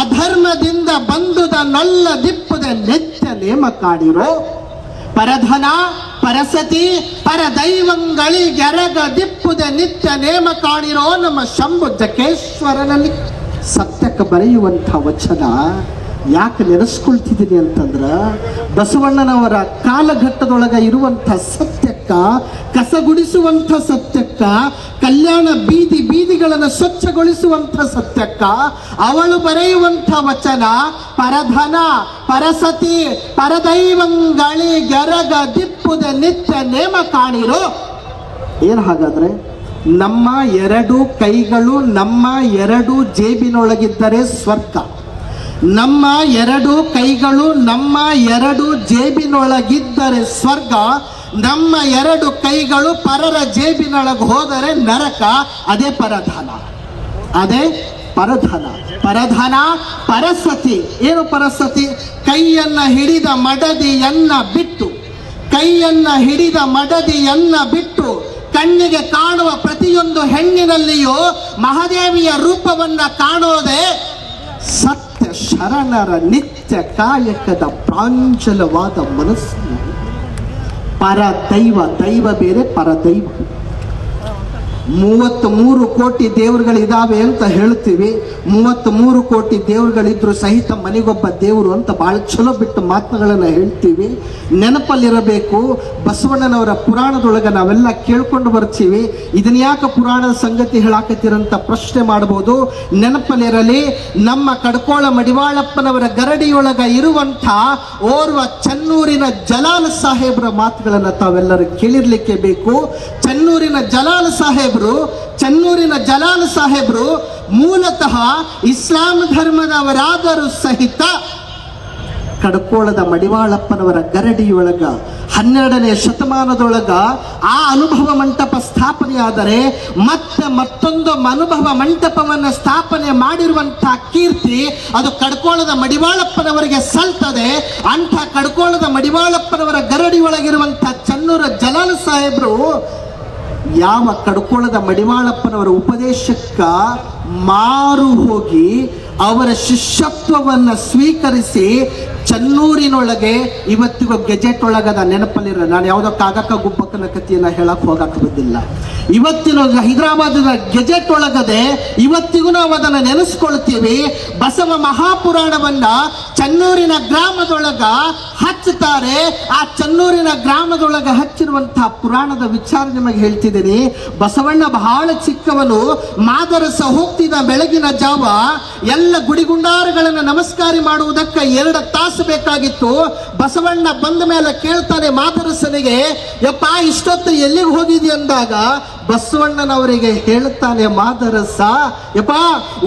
ಅಧರ್ಮದಿಂದ ಬಂದುದ ನೊಲ್ಲ ದಿಪ್ಪುದೆ ನಿತ್ಯ ನೇಮ ಕಾಡಿರೋ. ಪರಧನ ಪರಸತಿ ಪರದೈವಂಗಳಿಗೆರಗ ದಿಪ್ಪುದೆ ನಿತ್ಯ ನೇಮ ಕಾಣಿರೋ. ನಮ್ಮ ಶಂಭು ಜಕೇಶ್ವರನಲ್ಲಿ ಸತ್ಯಕ್ಕೆ ಬರೆಯುವಂಥ ವಚನ ಯಾಕೆ ನೆನೆಸ್ಕೊಳ್ತಿದ್ದೀನಿ ಅಂತಂದ್ರೆ, ಬಸವಣ್ಣನವರ ಕಾಲಘಟ್ಟದೊಳಗೆ ಇರುವಂಥ ಸತ್ಯಕ್ಕ, ಕಸಗುಡಿಸುವಂಥ ಸತ್ಯಕ್ಕ, ಕಲ್ಯಾಣ ಬೀದಿಗಳನ್ನು ಸ್ವಚ್ಛಗೊಳಿಸುವಂಥ ಸತ್ಯಕ್ಕ ಅವಳು ಬರೆಯುವಂಥ ವಚನ ಪರಧನ ಪರಸತಿ ಪರದೈವಂಗಳಿಗೆರಗ ದಿಪ್ಪುದೆ ನಿತ್ಯ ನೇಮ ಕಾಣಿರೋ. ಏನು ಹಾಗಾದ್ರೆ, ನಮ್ಮ 2 ಕೈಗಳು ನಮ್ಮ 2 ಜೇಬಿನೊಳಗಿದ್ದರೆ ಸ್ವರ್ಗ, ನಮ್ಮ 2 ಕೈಗಳು ನಮ್ಮ 2 ಜೇಬಿನೊಳಗಿದ್ದರೆ ಸ್ವರ್ಗ, ನಮ್ಮ 2 ಕೈಗಳು ಪರರ ಜೇಬಿನೊಳಗೆ ಹೋದರೆ ನರಕ. ಅದೇ ಪರಧನ, ಅದೇ ಪರಧನ. ಪರಧನ ಪರಸತಿ. ಏನು ಪರಸತಿ, ಕೈಯನ್ನ ಹಿಡಿದ ಮಡದಿಯನ್ನ ಬಿಟ್ಟು, ಕೈಯನ್ನ ಹಿಡಿದ ಮಡದಿಯನ್ನ ಬಿಟ್ಟು ಕಣ್ಣಿಗೆ ಕಾಣುವ ಪ್ರತಿಯೊಂದು ಹೆಣ್ಣಿನಲ್ಲಿಯೂ ಮಹಾದೇವಿಯ ರೂಪವನ್ನ ಕಾಣೋದೇ ಸತ್ಯ ಶರಣರ ನಿತ್ಯ ಕಾಯಕದ ಪ್ರಾಂಜಲವಾದ ಮನಸ್ಸು. ಪರದೈವ, ದೈವ ಬೇರೆ ಪರದೈವ. 33 ಕೋಟಿ ದೇವರುಗಳಿದಾವೆ ಅಂತ ಹೇಳ್ತೀವಿ. 33 ಕೋಟಿ ದೇವರುಗಳಿದ್ರು ಸಹಿತ ಮನೆಗೊಬ್ಬ ದೇವರು ಅಂತ ಭಾಳ ಚಲೋ ಬಿಟ್ಟು ಮಾತುಗಳನ್ನು ಹೇಳ್ತೀವಿ. ನೆನಪಲ್ಲಿರಬೇಕು, ಬಸವಣ್ಣನವರ ಪುರಾಣದೊಳಗೆ ನಾವೆಲ್ಲ ಕೇಳ್ಕೊಂಡು ಬರ್ತೀವಿ. ಇದನ್ನ ಯಾಕೆ ಪುರಾಣದ ಸಂಗತಿ ಹೇಳಾಕತ್ತೀರಂತ ಪ್ರಶ್ನೆ ಮಾಡಬಹುದು. ನೆನಪಲ್ಲಿರಲಿ, ನಮ್ಮ ಕಡ್ಕೋಳ ಮಡಿವಾಳಪ್ಪನವರ ಗರಡಿಯೊಳಗ ಇರುವಂಥ ಓರ್ವ ಚನ್ನೂರಿನ ಜಲಾಲ್ ಸಾಹೇಬ್ರ ಮಾತುಗಳನ್ನು ತಾವೆಲ್ಲರೂ ಕೇಳಿರ್ಲಿಕ್ಕೆ ಬೇಕು. ಚನ್ನೂರಿನ ಜಲಾಲ್ ಸಾಹೇಬ್ರು ಮೂಲತಃ ಇಸ್ಲಾಂ ಧರ್ಮದವರಾದರೂ ಸಹಿತ ಕಡ್ಕೋಳದ ಮಡಿವಾಳಪ್ಪನವರ ಗರಡಿಯೊಳಗ 12ನೇ ಶತಮಾನದೊಳಗ ಆ ಅನುಭವ ಮಂಟಪ ಸ್ಥಾಪನೆಯಾದರೆ ಮತ್ತೆ ಮತ್ತೊಂದು ಅನುಭವ ಮಂಟಪವನ್ನು ಸ್ಥಾಪನೆ ಮಾಡಿರುವಂತಹ ಕೀರ್ತಿ ಅದು ಕಡ್ಕೋಳದ ಮಡಿವಾಳಪ್ಪನವರಿಗೆ ಸಲ್ತದೆ. ಅಂಥ ಕಡ್ಕೋಳದ ಮಡಿವಾಳಪ್ಪನವರ ಗರಡಿಯೊಳಗಿರುವಂತಹ ಚನ್ನೂರ ಜಲಾಲ್ ಸಾಹೇಬ್ರು ಯಾವ ಕಡ್ಕೋಳದ ಮಡಿವಾಳಪ್ಪನವರ ಉಪದೇಶಕ್ಕ ಮಾರು ಹೋಗಿ ಅವರ ಶಿಷ್ಯತ್ವವನ್ನು ಸ್ವೀಕರಿಸಿ ಚನ್ನೂರಿನೊಳಗೆ ಇವತ್ತಿಗೂ ಗೆಜೆಟ್ ಒಳಗದ ನೆನಪಲ್ಲಿರ. ನಾನು ಯಾವುದೋ ಕಾಗಕ್ಕ ಗುಬ್ಬಕ್ಕನ ಕಥೆಯನ್ನ ಹೇಳಕ್ ಹೋಗಕ್ಕೆ ಬಂದಿಲ್ಲ. ಇವತ್ತಿನ ಹೈದರಾಬಾದಿನ ಗೆಜೆಟ್ ಒಳಗದೆ ಇವತ್ತಿಗೂ ನಾವು ಅದನ್ನು ನೆನೆಸ್ಕೊಳ್ತೀವಿ. ಬಸವ ಮಹಾಪುರಾಣವನ್ನ ಚನ್ನೂರಿನ ಗ್ರಾಮದೊಳಗ ಹಚ್ಚುತ್ತಾರೆ. ಆ ಚನ್ನೂರಿನ ಗ್ರಾಮದೊಳಗ ಹಚ್ಚಿರುವಂತಹ ಪುರಾಣದ ವಿಚಾರ ನಿಮಗೆ ಹೇಳ್ತಿದ್ದೀನಿ. ಬಸವಣ್ಣ ಬಹಳ ಚಿಕ್ಕವನು. ಮಾದರಸ ಹೋಗ್ತಿದ್ದ ಬೆಳಗಿನ ಜಾವ. ಎಲ್ಲ ಗುಡಿಗುಂಡಾರಗಳನ್ನು ನಮಸ್ಕಾರ ಮಾಡುವುದಕ್ಕೆ 2 ತಾಸು ಬೇಕಾಗಿತ್ತು. ಬಸವಣ್ಣ ಬಂದ ಮೇಲೆ ಕೇಳ್ತಾನೆ ಮಾದರಸನಿಗೆ, ಯಪ್ಪ ಇಷ್ಟೊತ್ತು ಎಲ್ಲಿಗೆ ಹೋಗಿದಿ ಅಂದಾಗ ಬಸವಣ್ಣನವರಿಗೆ ಹೇಳ್ತಾನೆ ಮಾದರಸ, ಯಪ್ಪ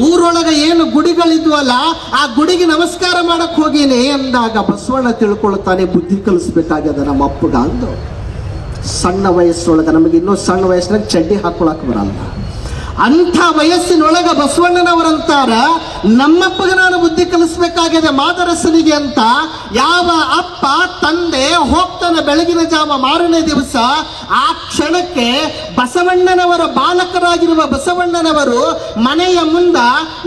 ಊರೊಳಗೆ ಏನು ಗುಡಿಗಳಿದ್ವಲ್ಲ ಆ ಗುಡಿಗೆ ನಮಸ್ಕಾರ ಮಾಡಕ್ ಹೋಗಿನಿ ಅಂದಾಗ ಬಸವಣ್ಣ ತಿಳ್ಕೊಳ್ತಾನೆ, ಬುದ್ಧಿ ಕಲಿಸ್ಬೇಕಾಗ್ಯದ ನಮ್ಮ ಅಪ್ಪಗ ಅಂದು. ಸಣ್ಣ ವಯಸ್ಸೊಳಗ, ನಮಗೆ ಇನ್ನೂ ಸಣ್ಣ ವಯಸ್ಸಿನಾಗ ಚಡ್ಡಿ ಹಾಕೊಳಕ್ ಬರಲ್ಲ. ಅಂಥ ವಯಸ್ಸಿನೊಳಗ ಬಸವಣ್ಣನವರಂತಾರ, ನಮ್ಮಪ್ಪಗ ನಾನು ಬುದ್ಧಿ ಕಲಿಸ್ಬೇಕಾಗಿದೆ ಮಾದರಸನಿಗೆ ಅಂತ. ಯಾವ ಅಪ್ಪ ತಂದೆ ಹೋಗ್ತಾನೆ ಬೆಳಗಿನ ಜಾವ ಮಾರನೇ ದಿವಸ, ಆ ಕ್ಷಣಕ್ಕೆ ಬಸವಣ್ಣನವರ ಬಾಲಕರಾಗಿರುವ ಬಸವಣ್ಣನವರು ಮನೆಯ ಮುಂದ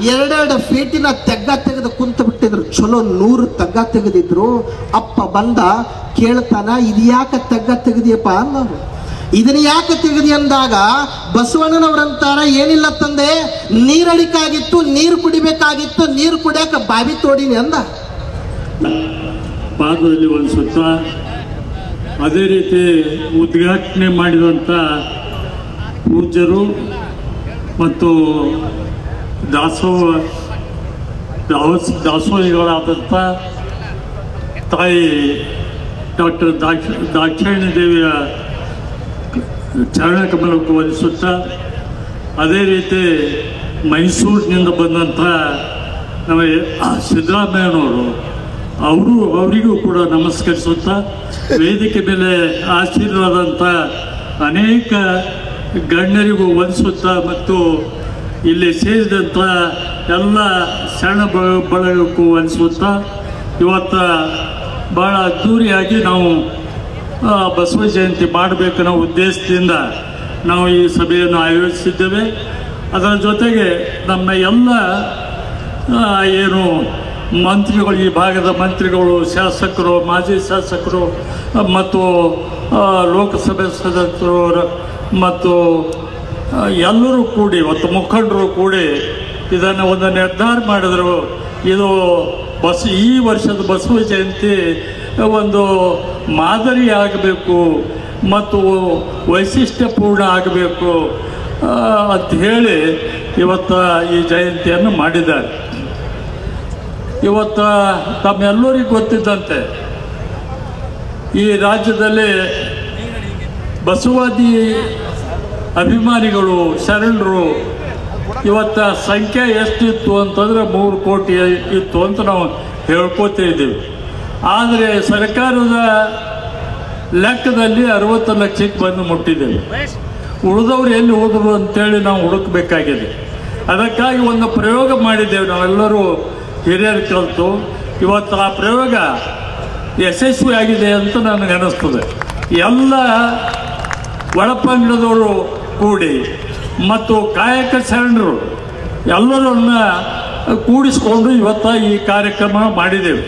2 ಫೀಟಿನ ತೆಗ್ಗ ತೆಗೆದು ಕುಂತು ಬಿಟ್ಟಿದ್ರು. ಚಲೋ 100 ತೆಗ್ಗ ತೆಗೆದಿದ್ರು. ಅಪ್ಪ ಬಂದ ಕೇಳ್ತಾನ, ಇದು ಯಾಕೆ ತೆಗ್ಗ ತೆಗೆದಿಯಪ್ಪ ಅನ್ನೋರು. ಇದನ್ನ ಯಾಕೆ ತೆಗೆದಿ ಅಂದಾಗ ಬಸವಣ್ಣನವರಂತಾರ, ಏನಿಲ್ಲ ತಂದೆ, ನೀರಡಿಕಾಗಿತ್ತು, ನೀರು ಕುಡಿಬೇಕಾಗಿತ್ತು, ನೀರು ಕುಡಿಯಾಕ ಬಾವಿ ತೋಡಿನಿ ಅಂದ. ಪಾದದಲ್ಲಿ ಒಂದು ಸುತ್ತ, ಅದೇ ರೀತಿ ಉದ್ಘಾಟನೆ ಮಾಡಿದಂಥ ಪೂಜ್ಯರು ಮತ್ತು ದಾಸೋಹಿಗಳಾದಂಥ ತಾಯಿ ಡಾಕ್ಟರ್ ದಾಕ್ಷಾಯಣಿ ದೇವಿಯ ಚರಣ ಕಮಲಕ್ಕೆ ವಂದಿಸುತ್ತಾ, ಅದೇ ರೀತಿ ಮೈಸೂರಿನಿಂದ ಬಂದಂಥ ನಮ್ಮ ಸಿದ್ದರಾಮಯ್ಯನವರು ಅವರಿಗೂ ಕೂಡ ನಮಸ್ಕರಿಸುತ್ತಾ, ವೇದಿಕೆ ಮೇಲೆ ಆಶೀರ್ವಾದಂಥ ಅನೇಕ ಗಣ್ಯರಿಗೂ ವಂದಿಸುತ್ತಾ ಮತ್ತು ಇಲ್ಲಿ ಸೇರಿದಂಥ ಎಲ್ಲ ಶರಣ ಬಳಗಕ್ಕೂ ವಂದಿಸುತ್ತಾ, ಇವತ್ತು ಭಾಳ ಅದ್ಧೂರಿಯಾಗಿ ನಾವು ಬಸವ ಜಯಂತಿ ಮಾಡಬೇಕನ್ನೋ ಉದ್ದೇಶದಿಂದ ನಾವು ಈ ಸಭೆಯನ್ನು ಆಯೋಜಿಸಿದ್ದೇವೆ. ಅದರ ಜೊತೆಗೆ ನಮ್ಮ ಎಲ್ಲ ಏನು ಮಂತ್ರಿಗಳು, ಈ ಭಾಗದ ಮಂತ್ರಿಗಳು, ಶಾಸಕರು, ಮಾಜಿ ಶಾಸಕರು ಮತ್ತು ಲೋಕಸಭೆ ಸದಸ್ಯರು ಮತ್ತು ಎಲ್ಲರೂ ಕೂಡಿ, ಮತ್ತು ಮುಖಂಡರು ಕೂಡಿ ಇದನ್ನು ಒಂದು ನಿರ್ಧಾರ ಮಾಡಿದರು. ಇದು ಈ ವರ್ಷದ ಬಸವ ಜಯಂತಿ ಒಂದು ಮಾದರಿ ಆಗಬೇಕು ಮತ್ತು ವೈಶಿಷ್ಟ್ಯಪೂರ್ಣ ಆಗಬೇಕು ಅಂತ ಹೇಳಿ ಇವತ್ತು ಈ ಜಯಂತಿಯನ್ನು ಮಾಡಿದ್ದಾರೆ. ಇವತ್ತು ತಮ್ಮೆಲ್ಲರಿಗೂ ಗೊತ್ತಿದ್ದಂತೆ ಈ ರಾಜ್ಯದಲ್ಲಿ ಬಸವಾದಿ ಅಭಿಮಾನಿಗಳು, ಶರಣರು ಇವತ್ತು ಸಂಖ್ಯೆ ಎಷ್ಟಿತ್ತು ಅಂತಂದರೆ 3 ಕೋಟಿ ಇತ್ತು ಅಂತ ನಾವು ಹೇಳ್ಕೋತಾ ಇದ್ದೀವಿ. ಆದರೆ ಸರ್ಕಾರದ ಲೆಕ್ಕದಲ್ಲಿ 60 ಲಕ್ಷಕ್ಕೆ ಬಂದು ಮುಟ್ಟಿದ್ದೇವೆ. ಉಳಿದವರು ಎಲ್ಲಿ ಹೋದರು ಅಂತೇಳಿ ನಾವು ಹುಡುಕಬೇಕಾಗಿದೆ. ಅದಕ್ಕಾಗಿ ಒಂದು ಪ್ರಯೋಗ ಮಾಡಿದ್ದೇವೆ ನಾವೆಲ್ಲರೂ ಹಿರಿಯರು ಕಲಿತು. ಇವತ್ತು ಆ ಪ್ರಯೋಗ ಯಶಸ್ವಿಯಾಗಿದೆ ಅಂತ ನನಗೆ ಅನ್ನಿಸ್ತದೆ. ಎಲ್ಲ ಒಳಪಂಗಡದವರು ಕೂಡಿ ಮತ್ತು ಕಾಯಕ ಶರಣರು ಎಲ್ಲರನ್ನ ಕೂಡಿಸಿಕೊಂಡು ಇವತ್ತು ಈ ಕಾರ್ಯಕ್ರಮ ಮಾಡಿದ್ದೇವೆ.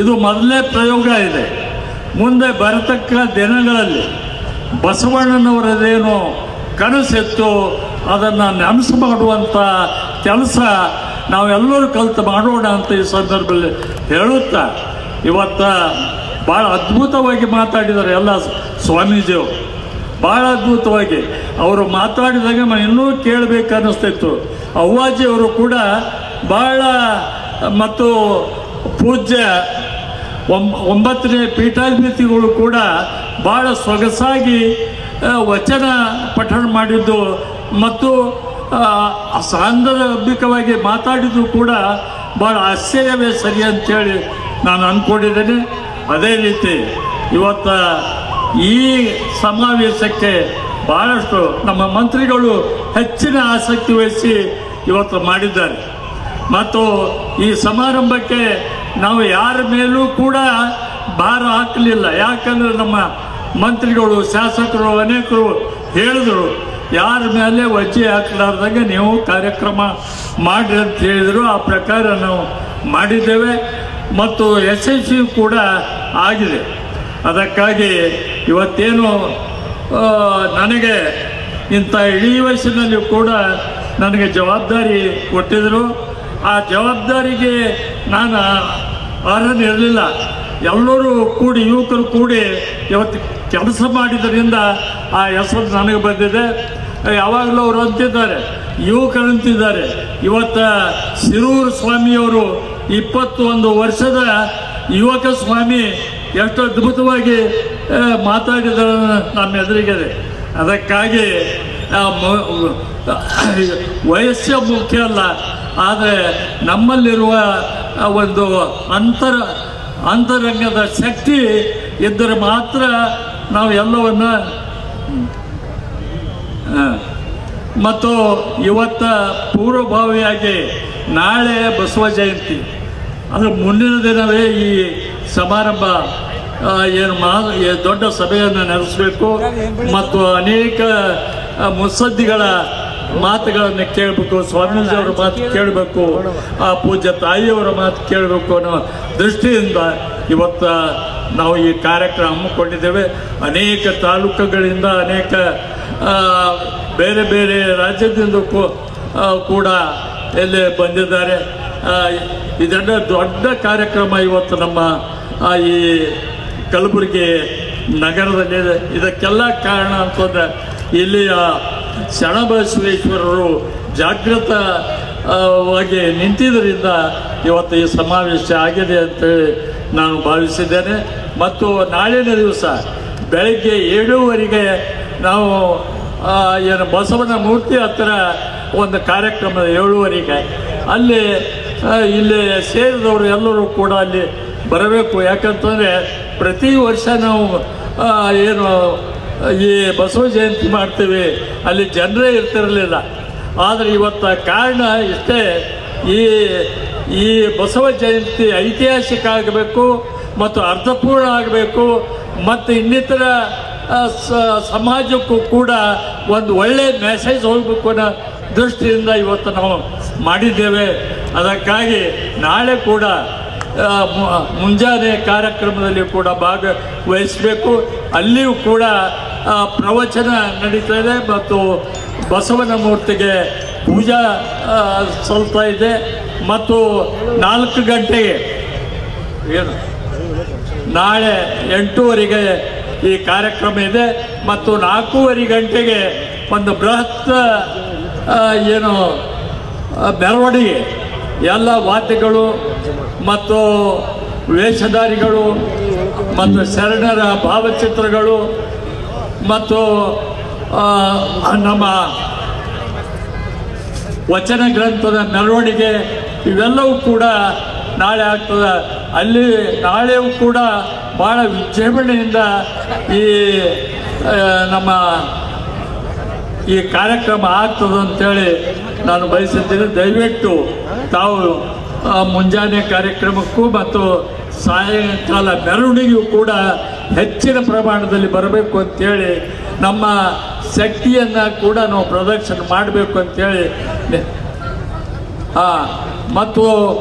ಇದು ಮೊದಲನೇ ಪ್ರಯೋಗ ಇದೆ. ಮುಂದೆ ಬರತಕ್ಕ ದಿನಗಳಲ್ಲಿ ಬಸವಣ್ಣನವರದೇನು ಕನಸಿತ್ತು ಅದನ್ನು ನನಸು ಮಾಡುವಂಥ ಕೆಲಸ ನಾವೆಲ್ಲರೂ ಕಲಿತು ಮಾಡೋಣ ಅಂತ ಈ ಸಂದರ್ಭದಲ್ಲಿ ಹೇಳುತ್ತಾ, ಇವತ್ತು ಭಾಳ ಅದ್ಭುತವಾಗಿ ಮಾತಾಡಿದ್ದಾರೆ ಎಲ್ಲ ಸ್ವಾಮೀಜಿಯವರು. ಭಾಳ ಅದ್ಭುತವಾಗಿ ಅವರು ಮಾತಾಡಿದಾಗ ಇನ್ನೂ ಕೇಳಬೇಕು ಅನ್ನಿಸ್ತಿತ್ತು. ಅವ್ವಾಜಿಯವರು ಕೂಡ ಭಾಳ, ಮತ್ತು ಪೂಜ್ಯ 9ನೇ ಪೀಠಾಧಿಪತಿಗಳು ಕೂಡ ಭಾಳ ಸೊಗಸಾಗಿ ವಚನ ಪಠಣ ಮಾಡಿದ್ದು ಮತ್ತು ಸಾಂದರ್ಭಿಕವಾಗಿ ಮಾತಾಡಿದ್ದು ಕೂಡ ಭಾಳ ಆಶ್ಚರ್ಯವೇ ಸರಿ ಅಂತೇಳಿ ನಾನು ಅಂದ್ಕೊಂಡಿದ್ದೇನೆ. ಅದೇ ರೀತಿ ಇವತ್ತು ಈ ಸಮಾವೇಶಕ್ಕೆ ಭಾಳಷ್ಟು ನಮ್ಮ ಮಂತ್ರಿಗಳು ಹೆಚ್ಚಿನ ಆಸಕ್ತಿ ವಹಿಸಿ ಇವತ್ತು ಮಾಡಿದ್ದಾರೆ. ಮತ್ತು ಈ ಸಮಾರಂಭಕ್ಕೆ ನಾವು ಯಾರ ಮೇಲೂ ಕೂಡ ಭಾರ ಹಾಕಲಿಲ್ಲ. ಯಾಕಂದರೆ ನಮ್ಮ ಮಂತ್ರಿಗಳು, ಶಾಸಕರು ಅನೇಕರು ಹೇಳಿದರು, ಯಾರ ಮೇಲೆ ವಜ್ಜೆ ಹಾಕಲಾರ್ದಂಗೆ ನೀವು ಕಾರ್ಯಕ್ರಮ ಮಾಡಿರಿ ಅಂತ ಹೇಳಿದರು. ಆ ಪ್ರಕಾರ ನಾವು ಮಾಡಿದ್ದೇವೆ. ಮತ್ತು ಯಶಸ್ವಿ ಕೂಡ ಆಗಿದೆ. ಅದಕ್ಕಾಗಿ ಇವತ್ತೇನು ನನಗೆ ಇಂಥ ಇಡೀ ವಯಸ್ಸಿನಲ್ಲಿ ಕೂಡ ನನಗೆ ಜವಾಬ್ದಾರಿ ಕೊಟ್ಟಿದ್ದರು. ಆ ಜವಾಬ್ದಾರಿಗೆ ನಾನು ಅರ್ಹನಿರಲಿಲ್ಲ. ಎಲ್ಲರೂ ಕೂಡಿ ಯುವಕರು ಕೂಡಿ ಇವತ್ತು ಕೆಲಸ ಮಾಡಿದ್ದರಿಂದ ಆ ಹೆಸರು ನನಗೆ ಬಂದಿದೆ. ಯಾವಾಗಲೂ ಅವರು ಅಂತಿದ್ದಾರೆ, ಯುವಕರು ಅಂತಿದ್ದಾರೆ. ಇವತ್ತು ಸಿರೂರು ಸ್ವಾಮಿಯವರು 21 ವರ್ಷದ ಯುವಕ ಸ್ವಾಮಿ ಎಷ್ಟು ಅದ್ಭುತವಾಗಿ ಮಾತಾಡಿದರೆ ನಮ್ಮ ಎದುರಿಗಿದೆ. ಅದಕ್ಕಾಗಿ ವಯಸ್ಸು ಮುಖ್ಯ ಅಲ್ಲ, ಆದರೆ ನಮ್ಮಲ್ಲಿರುವ ಒಂದು ಅಂತರಂಗದ ಶಕ್ತಿ ಇದ್ದರೆ ಮಾತ್ರ ನಾವು ಎಲ್ಲವನ್ನು ಮತ್ತು ಇವತ್ತ ಪೂರ್ವಭಾವಿಯಾಗಿ ನಾಳೆ ಬಸವ ಜಯಂತಿ, ಅದರ ಮುಂದಿನ ದಿನವೇ ಈ ಸಮಾರಂಭ ದೊಡ್ಡ ಸಭೆಯನ್ನು ನಡೆಸಬೇಕು ಮತ್ತು ಅನೇಕ ಮುತ್ಸದ್ದಿಗಳ ಮಾತುಗಳನ್ನು ಕೇಳಬೇಕು, ಸ್ವಾಮೀಜಿಯವರ ಮಾತು ಕೇಳಬೇಕು, ಆ ಪೂಜ್ಯ ತಾಯಿಯವರ ಮಾತು ಕೇಳಬೇಕು ಅನ್ನೋ ದೃಷ್ಟಿಯಿಂದ ಇವತ್ತು ನಾವು ಈ ಕಾರ್ಯಕ್ರಮ ಹಮ್ಮಿಕೊಂಡಿದ್ದೇವೆ. ಅನೇಕ ತಾಲೂಕುಗಳಿಂದ ಅನೇಕ ಬೇರೆ ಬೇರೆ ರಾಜ್ಯದಿಂದ ಕೂಡ ಇಲ್ಲಿ ಬಂದಿದ್ದಾರೆ. ಇದೆಲ್ಲ ದೊಡ್ಡ ಕಾರ್ಯಕ್ರಮ ಇವತ್ತು ನಮ್ಮ ಈ ಕಲಬುರಗಿ ನಗರದಲ್ಲಿ. ಇದಕ್ಕೆಲ್ಲ ಕಾರಣ ಅಂತಂದರೆ ಇಲ್ಲಿಯ ಶರಣಬಸವೇಶ್ವರರು ಜಾಗೃತವಾಗಿ ನಿಂತಿದ್ದರಿಂದ ಇವತ್ತು ಈ ಸಮಾವೇಶ ಆಗಿದೆ ಅಂತೇಳಿ ನಾನು ಭಾವಿಸಿದ್ದೇನೆ. ಮತ್ತು ನಾಳಿನ ದಿವಸ ಬೆಳಗ್ಗೆ 7:30 ನಾವು ಏನು ಬಸವನ ಮೂರ್ತಿ ಹತ್ತಿರ ಒಂದು ಕಾರ್ಯಕ್ರಮ 7:30 ಇಲ್ಲಿ ಸೇರಿದವರು ಎಲ್ಲರೂ ಕೂಡ ಅಲ್ಲಿ ಬರಬೇಕು. ಯಾಕಂತಂದರೆ ಪ್ರತಿ ವರ್ಷ ನಾವು ಏನು ಈ ಬಸವ ಜಯಂತಿ ಮಾಡ್ತೀವಿ, ಅಲ್ಲಿ ಜನರೇ ಇರ್ತಿರಲಿಲ್ಲ. ಆದರೆ ಇವತ್ತು ಕಾರಣ ಇಷ್ಟೇ, ಈ ಬಸವ ಜಯಂತಿ ಐತಿಹಾಸಿಕ ಆಗಬೇಕು ಮತ್ತು ಅರ್ಥಪೂರ್ಣ ಆಗಬೇಕು ಮತ್ತು ಇನ್ನಿತರ ಸಮಾಜಕ್ಕೂ ಕೂಡ ಒಂದು ಒಳ್ಳೆಯ ಮೆಸೇಜ್ ಹೋಗಬೇಕು ಅನ್ನೋ ದೃಷ್ಟಿಯಿಂದ ಇವತ್ತು ನಾವು ಮಾಡಿದ್ದೇವೆ. ಅದಕ್ಕಾಗಿ ನಾಳೆ ಕೂಡ ಮುಂಜಾನೆ ಕಾರ್ಯಕ್ರಮದಲ್ಲಿ ಕೂಡ ಭಾಗವಹಿಸಬೇಕು. ಅಲ್ಲಿಯೂ ಕೂಡ ಪ್ರವಚನ ನಡೀತಾ ಇದೆ ಮತ್ತು ಬಸವನ ಮೂರ್ತಿಗೆ ಪೂಜಾ ಸಲ್ತಾ ಇದೆ. ಮತ್ತು 4 ಗಂಟೆಗೆ ನಾಳೆ 8:30 ಈ ಕಾರ್ಯಕ್ರಮ ಇದೆ ಮತ್ತು 4:30 ಗಂಟೆಗೆ ಒಂದು ಬೃಹತ್ ಮೆರವಣಿಗೆ, ಎಲ್ಲ ವಾದ್ಯಗಳು ಮತ್ತು ವೇಷಧಾರಿಗಳು ಮತ್ತು ಶರಣರ ಭಾವಚಿತ್ರಗಳು ಮತ್ತು ನಮ್ಮ ವಚನ ಗ್ರಂಥದ ಮೆರವಣಿಗೆ ಇವೆಲ್ಲವೂ ಕೂಡ ನಾಳೆ ಆಗ್ತದೆ. ಅಲ್ಲಿ ನಾಳೆಯೂ ಕೂಡ ಭಾಳ ವಿಜೃಂಭಣೆಯಿಂದ ನಮ್ಮ ಈ ಕಾರ್ಯಕ್ರಮ ಆಗ್ತದೆ ಅಂತೇಳಿ ನಾನು ಬಯಸಿದ್ದೇನೆ. ದಯವಿಟ್ಟು ತಾವು ಮುಂಜಾನೆ ಕಾರ್ಯಕ್ರಮಕ್ಕೂ ಮತ್ತು ಸಾಯಂಕಾಲ ಮೆರವಣಿಗೆಯೂ ಕೂಡ ಹೆಚ್ಚಿನ ಪ್ರಮಾಣದಲ್ಲಿ ಬರಬೇಕು ಅಂತೇಳಿ, ನಮ್ಮ ಶಕ್ತಿಯನ್ನು ಕೂಡ ನಾವು ಪ್ರದರ್ಶನ ಮಾಡಬೇಕು ಅಂತೇಳಿ ಮತ್ತು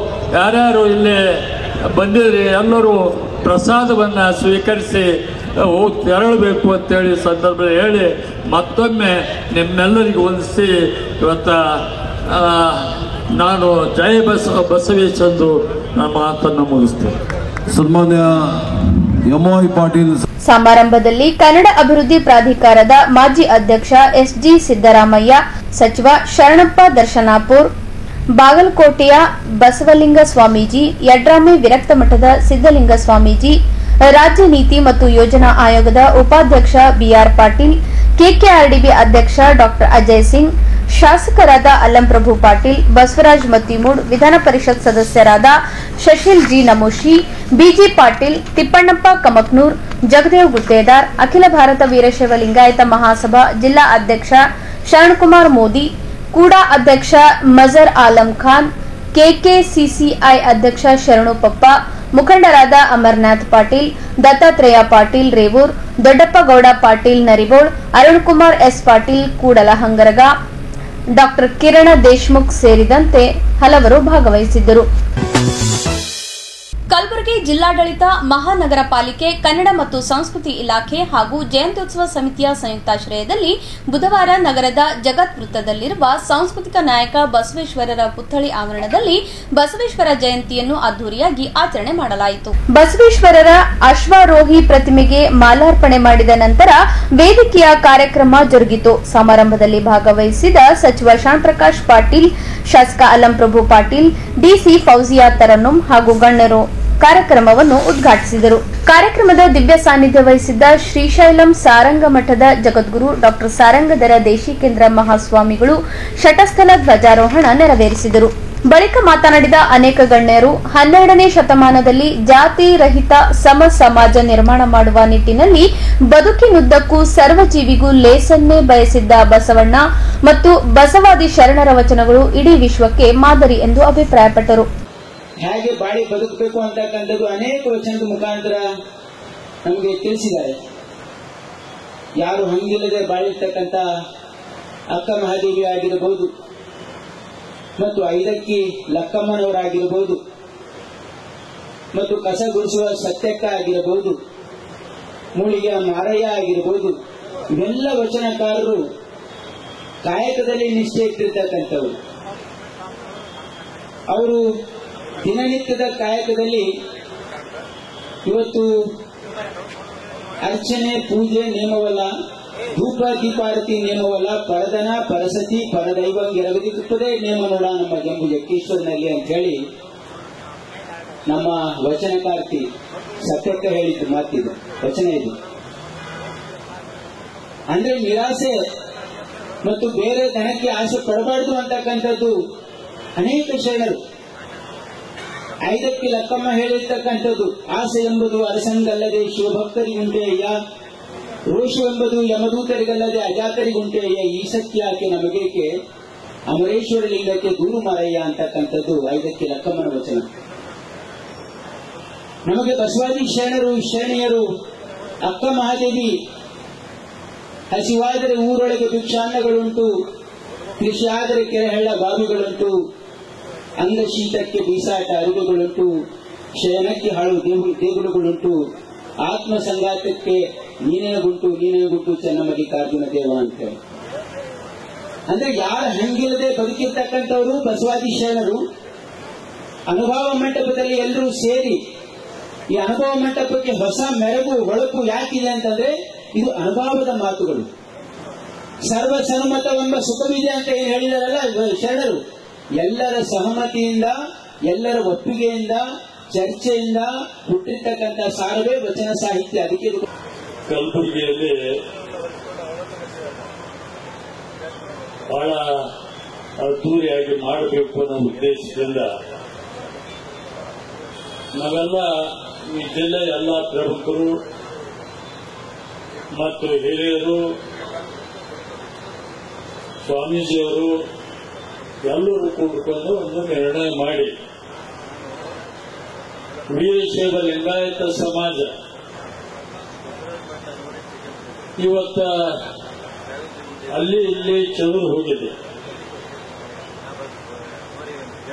ಯಾರ್ಯಾರು ಇಲ್ಲಿ ಬಂದಿದ್ರಿ ಎಲ್ಲರೂ ಪ್ರಸಾದವನ್ನು ಸ್ವೀಕರಿಸಿ ತೆರಳಬೇಕು ಅಂತೇಳಿ ಸಂದರ್ಭದಲ್ಲಿ ಹೇಳಿ ಮತ್ತೊಮ್ಮೆ ನಿಮ್ಮೆಲ್ಲರಿಗೂ ವಂದಿಸಿ ಇವತ್ತು ನಾನು ಜಯ ಬಸವೇಶ್ ಎಂದು ನನ್ನ ಮಾತನ್ನು ಮುಗಿಸ್ತೇನೆ. ಸನ್ಮಾನ್ಯ ಎಂ.ಐ. ಪಾಟೀಲ್ ಸಮಾರಂಭದಲ್ಲಿ ಕನ್ನಡ ಅಭಿವೃದ್ಧಿ ಪ್ರಾಧಿಕಾರದ ಮಾಜಿ ಅಧ್ಯಕ್ಷ ಎಸ್ಜಿ ಸಿದ್ದರಾಮಯ್ಯ, ಸಚಿವ ಶರಣಪ್ಪ ದರ್ಶನಾಪುರ್, ಬಾಗಲಕೋಟೆಯ ಬಸವಲಿಂಗ ಸ್ವಾಮೀಜಿ, ಯಡ್ರಾಮೆ ವಿರಕ್ತ ಮಠದ ಸಿದ್ದಲಿಂಗ ಸ್ವಾಮೀಜಿ, ರಾಜ್ಯ ನೀತಿ ಮತ್ತು ಯೋಜನಾ ಆಯೋಗದ ಉಪಾಧ್ಯಕ್ಷ ಬಿಆರ್ ಪಾಟೀಲ್, ಕೆಕೆಆರ್ಡಿಬಿ ಅಧ್ಯಕ್ಷ ಡಾ ಅಜಯ್ ಸಿಂಗ್, ಶಾಸಕರಾದ ಅಲ್ಲಂಪ್ರಭು ಪಾಟೀಲ್, ಬಸವರಾಜ್ ಮತ್ತಿಮೂಡ್, ವಿಧಾನ ಪರಿಷತ್ ಸದಸ್ಯರಾದ ಶಶಿಲ್ ಜಿ ನಮೋಶಿ, ಬಿಜಿ ಪಾಟೀಲ್, ತಿಪ್ಪಣ್ಣಪ್ಪ ಕಮಕ್ನೂರ್, ಜಗದೇವ್ ಗುತ್ತೇದಾರ್, ಅಖಿಲ ಭಾರತ ವೀರಶೈವ ಲಿಂಗಾಯತ ಮಹಾಸಭಾ ಜಿಲ್ಲಾ ಅಧ್ಯಕ್ಷ ಶರಣಕುಮಾರ್ ಮೋದಿ, ಕೂಡಾ ಅಧ್ಯಕ್ಷ ಮಜರ್ ಆಲಂ ಖಾನ್, ಕೆಕೆಸಿಸಿಐ ಅಧ್ಯಕ್ಷ ಶರಣು ಪಪ್ಪ, ಮುಖಂಡರಾದ ಅಮರನಾಥ್ ಪಾಟೀಲ್, ದತ್ತಾತ್ರೇಯ ಪಾಟೀಲ್ ರೇವೂರ್, ದೊಡ್ಡಪ್ಪಗೌಡ ಪಾಟೀಲ್ ನರಿಬೋಳ್, ಅರುಣ್ ಕುಮಾರ್ ಎಸ್ ಪಾಟೀಲ್ ಕೂಡಲಹಂಗರಗ, ಡಾ ಕಿರಣ ದೇಶ್ಮುಖ್ ಸೇರಿದಂತೆ ಹಲವರು ಭಾಗವಹಿಸಿದ್ದರು. ಕಲಬುರಗಿ ಜಿಲ್ಲಾಡಳಿತ, ಮಹಾನಗರ ಪಾಲಿಕೆ, ಕನ್ನಡ ಮತ್ತು ಸಂಸ್ಕೃತಿ ಇಲಾಖೆ ಹಾಗೂ ಜಯಂತ್ಯುತ್ಸವ ಸಮಿತಿಯ ಸಂಯುಕ್ತಾಶ್ರಯದಲ್ಲಿ ಬುಧವಾರ ನಗರದ ಜಗತ್ ವೃತ್ತದಲ್ಲಿರುವ ಸಾಂಸ್ಕೃತಿಕ ನಾಯಕ ಬಸವೇಶ್ವರರ ಪುತ್ಥಳಿ ಆವರಣದಲ್ಲಿ ಬಸವೇಶ್ವರ ಜಯಂತಿಯನ್ನು ಅದ್ದೂರಿಯಾಗಿ ಆಚರಣೆ ಮಾಡಲಾಯಿತು. ಬಸವೇಶ್ವರರ ಅಶ್ವಾರೋಹಿ ಪ್ರತಿಮೆಗೆ ಮಾಲಾರ್ಪಣೆ ಮಾಡಿದ ನಂತರ ವೇದಿಕೆಯ ಕಾರ್ಯಕ್ರಮ ಜರುಗಿತು. ಸಮಾರಂಭದಲ್ಲಿ ಭಾಗವಹಿಸಿದ ಸಚಿವ ಶಾಂತಪ್ರಕಾಶ್ ಪಾಟೀಲ್, ಶಾಸಕ ಅಲಂಪ್ರಭು ಪಾಟೀಲ್, ಡಿಸಿ ಫೌಜಿಯಾ ತರನ್ನುಂ ಹಾಗೂ ಗಣ್ಯರು ಕಾರ್ಯಕ್ರಮವನ್ನು ಉದ್ಘಾಟಿಸಿದರು. ಕಾರ್ಯಕ್ರಮದ ದಿವ್ಯ ಸಾನ್ನಿಧ್ಯ ವಹಿಸಿದ್ದ ಶ್ರೀಶೈಲಂ ಸಾರಂಗ ಮಠದ ಜಗದ್ಗುರು ಡಾ ಸಾರಂಗಧರ ದೇಶಿಕೇಂದ್ರ ಮಹಾಸ್ವಾಮಿಗಳು ಶಟಸ್ಥಲ ಧ್ವಜಾರೋಹಣ ನೆರವೇರಿಸಿದರು. ಬಳಿಕ ಮಾತನಾಡಿದ ಅನೇಕ ಗಣ್ಯರು 12ನೇ ಶತಮಾನದಲ್ಲಿ ಜಾತಿ ರಹಿತ ಸಮ ಸಮಾಜ ನಿರ್ಮಾಣ ಮಾಡುವ ನಿಟ್ಟಿನಲ್ಲಿ ಬದುಕಿನುದ್ದಕ್ಕೂ ಸರ್ವಜೀವಿಗೂ ಲೇಸನ್ನೇ ಬಯಸಿದ್ದ ಬಸವಣ್ಣ ಮತ್ತು ಬಸವಾದಿ ಶರಣರ ವಚನಗಳು ಇಡೀ ವಿಶ್ವಕ್ಕೆ ಮಾದರಿ ಎಂದು ಅಭಿಪ್ರಾಯಪಟ್ಟರು. ಹೇಗೆ ಬಾಳಿ ಬದುಕಬೇಕು ಅಂತಕ್ಕಂಥದ್ದು ಅನೇಕ ವಚನದ ಮುಖಾಂತರ ನಮಗೆ ತಿಳಿಸಿದ್ದಾರೆ. ಯಾರು ಹಂಗಿಲ್ಲದೆ ಬಾಳಿರ್ತಕ್ಕಂಥ ಅಕ್ಕ ಮಹಾದೇವಿ ಆಗಿರಬಹುದು, ಮತ್ತು ಐದಕ್ಕಿ ಲಕ್ಕಮ್ಮನವರಾಗಿರಬಹುದು, ಮತ್ತು ಕಸ ಗುಡಿಸುವ ಸತ್ಯಕ್ಕ ಆಗಿರಬಹುದು, ಮೂಳಿಗೆ ಮಾರಯ್ಯ ಆಗಿರಬಹುದು, ಇವೆಲ್ಲ ವಚನಕಾರರು ಕಾಯಕದಲ್ಲಿ ನಿಷ್ಠೆ ಇಟ್ಟಿರ್ತಕ್ಕಂಥವ್ರು. ಅವರು ದಿನನಿತ್ಯದ ಕಾಯಕದಲ್ಲಿ ಇವತ್ತು ಅರ್ಚನೆ ಪೂಜೆ ನೇಮವಲ್ಲ, ಧೂಪ ದೀಪಾರತಿ ನೇಮವಲ್ಲ, ಪರದನ ಪರಸತಿ ಪರದೈವಂಗೆರಗದಿರುತ್ತದೆ ನೇಮ ನೋಡ ನಮ್ಮ ಜಂಬು ಜಕ್ಕೇಶ್ವರನಲ್ಲಿ ಅಂತ ಹೇಳಿ ನಮ್ಮ ವಚನಕಾರ್ತಿ ಸತ್ಯಕ್ಕ ಹೇಳಿದ್ದು ಮಾತಿದು ವಚನ ಇದು. ಅಂದ್ರೆ ನಿರಾಸೆ ಮತ್ತು ಬೇರೆ ಧನಕ್ಕೆ ಆಸೆ ಪಡಬಾರ್ದು ಅಂತಕ್ಕಂಥದ್ದು ಅನೇಕ ಶರಣರು. ಐದಕ್ಕೆ ಲಕ್ಕಮ್ಮ ಹೇಳಿರ್ತಕ್ಕಂಥದ್ದು, ಆಸೆ ಎಂಬುದು ಅರಸಂಗಲ್ಲದೆ ಶಿವಭಕ್ತರಿಗುಂಟೆಯ್ಯ, ರೋಷವೆಂಬುದು ಯಮದೂತರಿಗಲ್ಲದೆ ಅಜಾತರಿಗುಂಟೆಯ್ಯ, ಈ ಸತ್ಯಾಕೆ ನಮಗೇಕೆ ಅಮರೇಶ್ವರ ಲಿಂಗಕ್ಕೆ ದೂರು ಮಾರಯ್ಯ ಅಂತಕ್ಕಂಥದ್ದು ಐದಕ್ಕೆ ಲಕ್ಕಮ್ಮನ ವಚನ. ನಮಗೆ ಬಸವಾದಿ ಶರಣರು ಶರಣೆಯರು ಅಕ್ಕ ಮಹಾದೇವಿ ಹಸಿವಾದರೆ ಊರೊಳಗೆ ಭಿಕ್ಷಾನ್ನಗಳುಂಟು, ಕೃಷಿ ಆದರೆ ಕೆರೆಹಳ್ಳ ಬಾವಿಗಳುಂಟು, ಅಂಗಶೀತಕ್ಕೆ ಬೀಸಾಟ ಅರಿವುಗಳುಂಟು, ಶಯನಕ್ಕೆ ಹಾಳು ದೇಗುಲುಗಳುಂಟು, ಆತ್ಮ ಸಂಗಾತಕ್ಕೆ ನೀನೇಗುಂಟು ಚೆನ್ನಮಲ್ಲಿಕಾರ್ಜುನ ದೇವ ಅಂತೇಳಿ. ಅಂದ್ರೆ ಯಾರು ಹಂಗಿಲ್ಲದೆ ಬದುಕಿರ್ತಕ್ಕಂಥವರು ಬಸವಾದಿ ಶರಣರು. ಅನುಭವ ಮಂಟಪದಲ್ಲಿ ಎಲ್ಲರೂ ಸೇರಿ ಈ ಅನುಭವ ಮಂಟಪಕ್ಕೆ ಹೊಸ ಮೆರಗು ಹೊಳಪು ಯಾಕಿದೆ ಅಂತಂದ್ರೆ ಇದು ಅನುಭವದ ಮಾತುಗಳು. ಸರ್ವ ಸನುಮತವೆಂಬ ಸುಖವಿದೆ ಅಂತ ಏನು ಹೇಳಿದಾರಲ್ಲ ಶರಣರು, ಎಲ್ಲರ ಸಹಮತಿಯಿಂದ ಎಲ್ಲರ ಒಪ್ಪಿಗೆಯಿಂದ ಚರ್ಚೆಯಿಂದ ಹುಟ್ಟಿರ್ತಕ್ಕಂಥ ಸಾರವೇ ವಚನ ಸಾಹಿತ್ಯ. ಅದಕ್ಕೆ ಕಲಬುರಗಿಯಲ್ಲಿ ಬಹಳ ಅದ್ದೂರಿಯಾಗಿ ಮಾಡಬೇಕು ಅನ್ನೋ ಉದ್ದೇಶದಿಂದ ನಾವೆಲ್ಲ ಈ ಜಿಲ್ಲೆಯ ಎಲ್ಲ ಪ್ರಮುಖರು ಮತ್ತು ಹಿರಿಯರು, ಸ್ವಾಮೀಜಿಯವರು ಎಲ್ಲರೂ ಕೂಡಿಕೊಂಡು ಒಂದು ನಿರ್ಣಯ ಮಾಡಿ ವೀರಶೈವ ಲಿಂಗಾಯತ ಸಮಾಜ ಇವತ್ತ ಅಲ್ಲಿ ಇಲ್ಲಿ ಚದುರು ಹೋಗಿದೆ.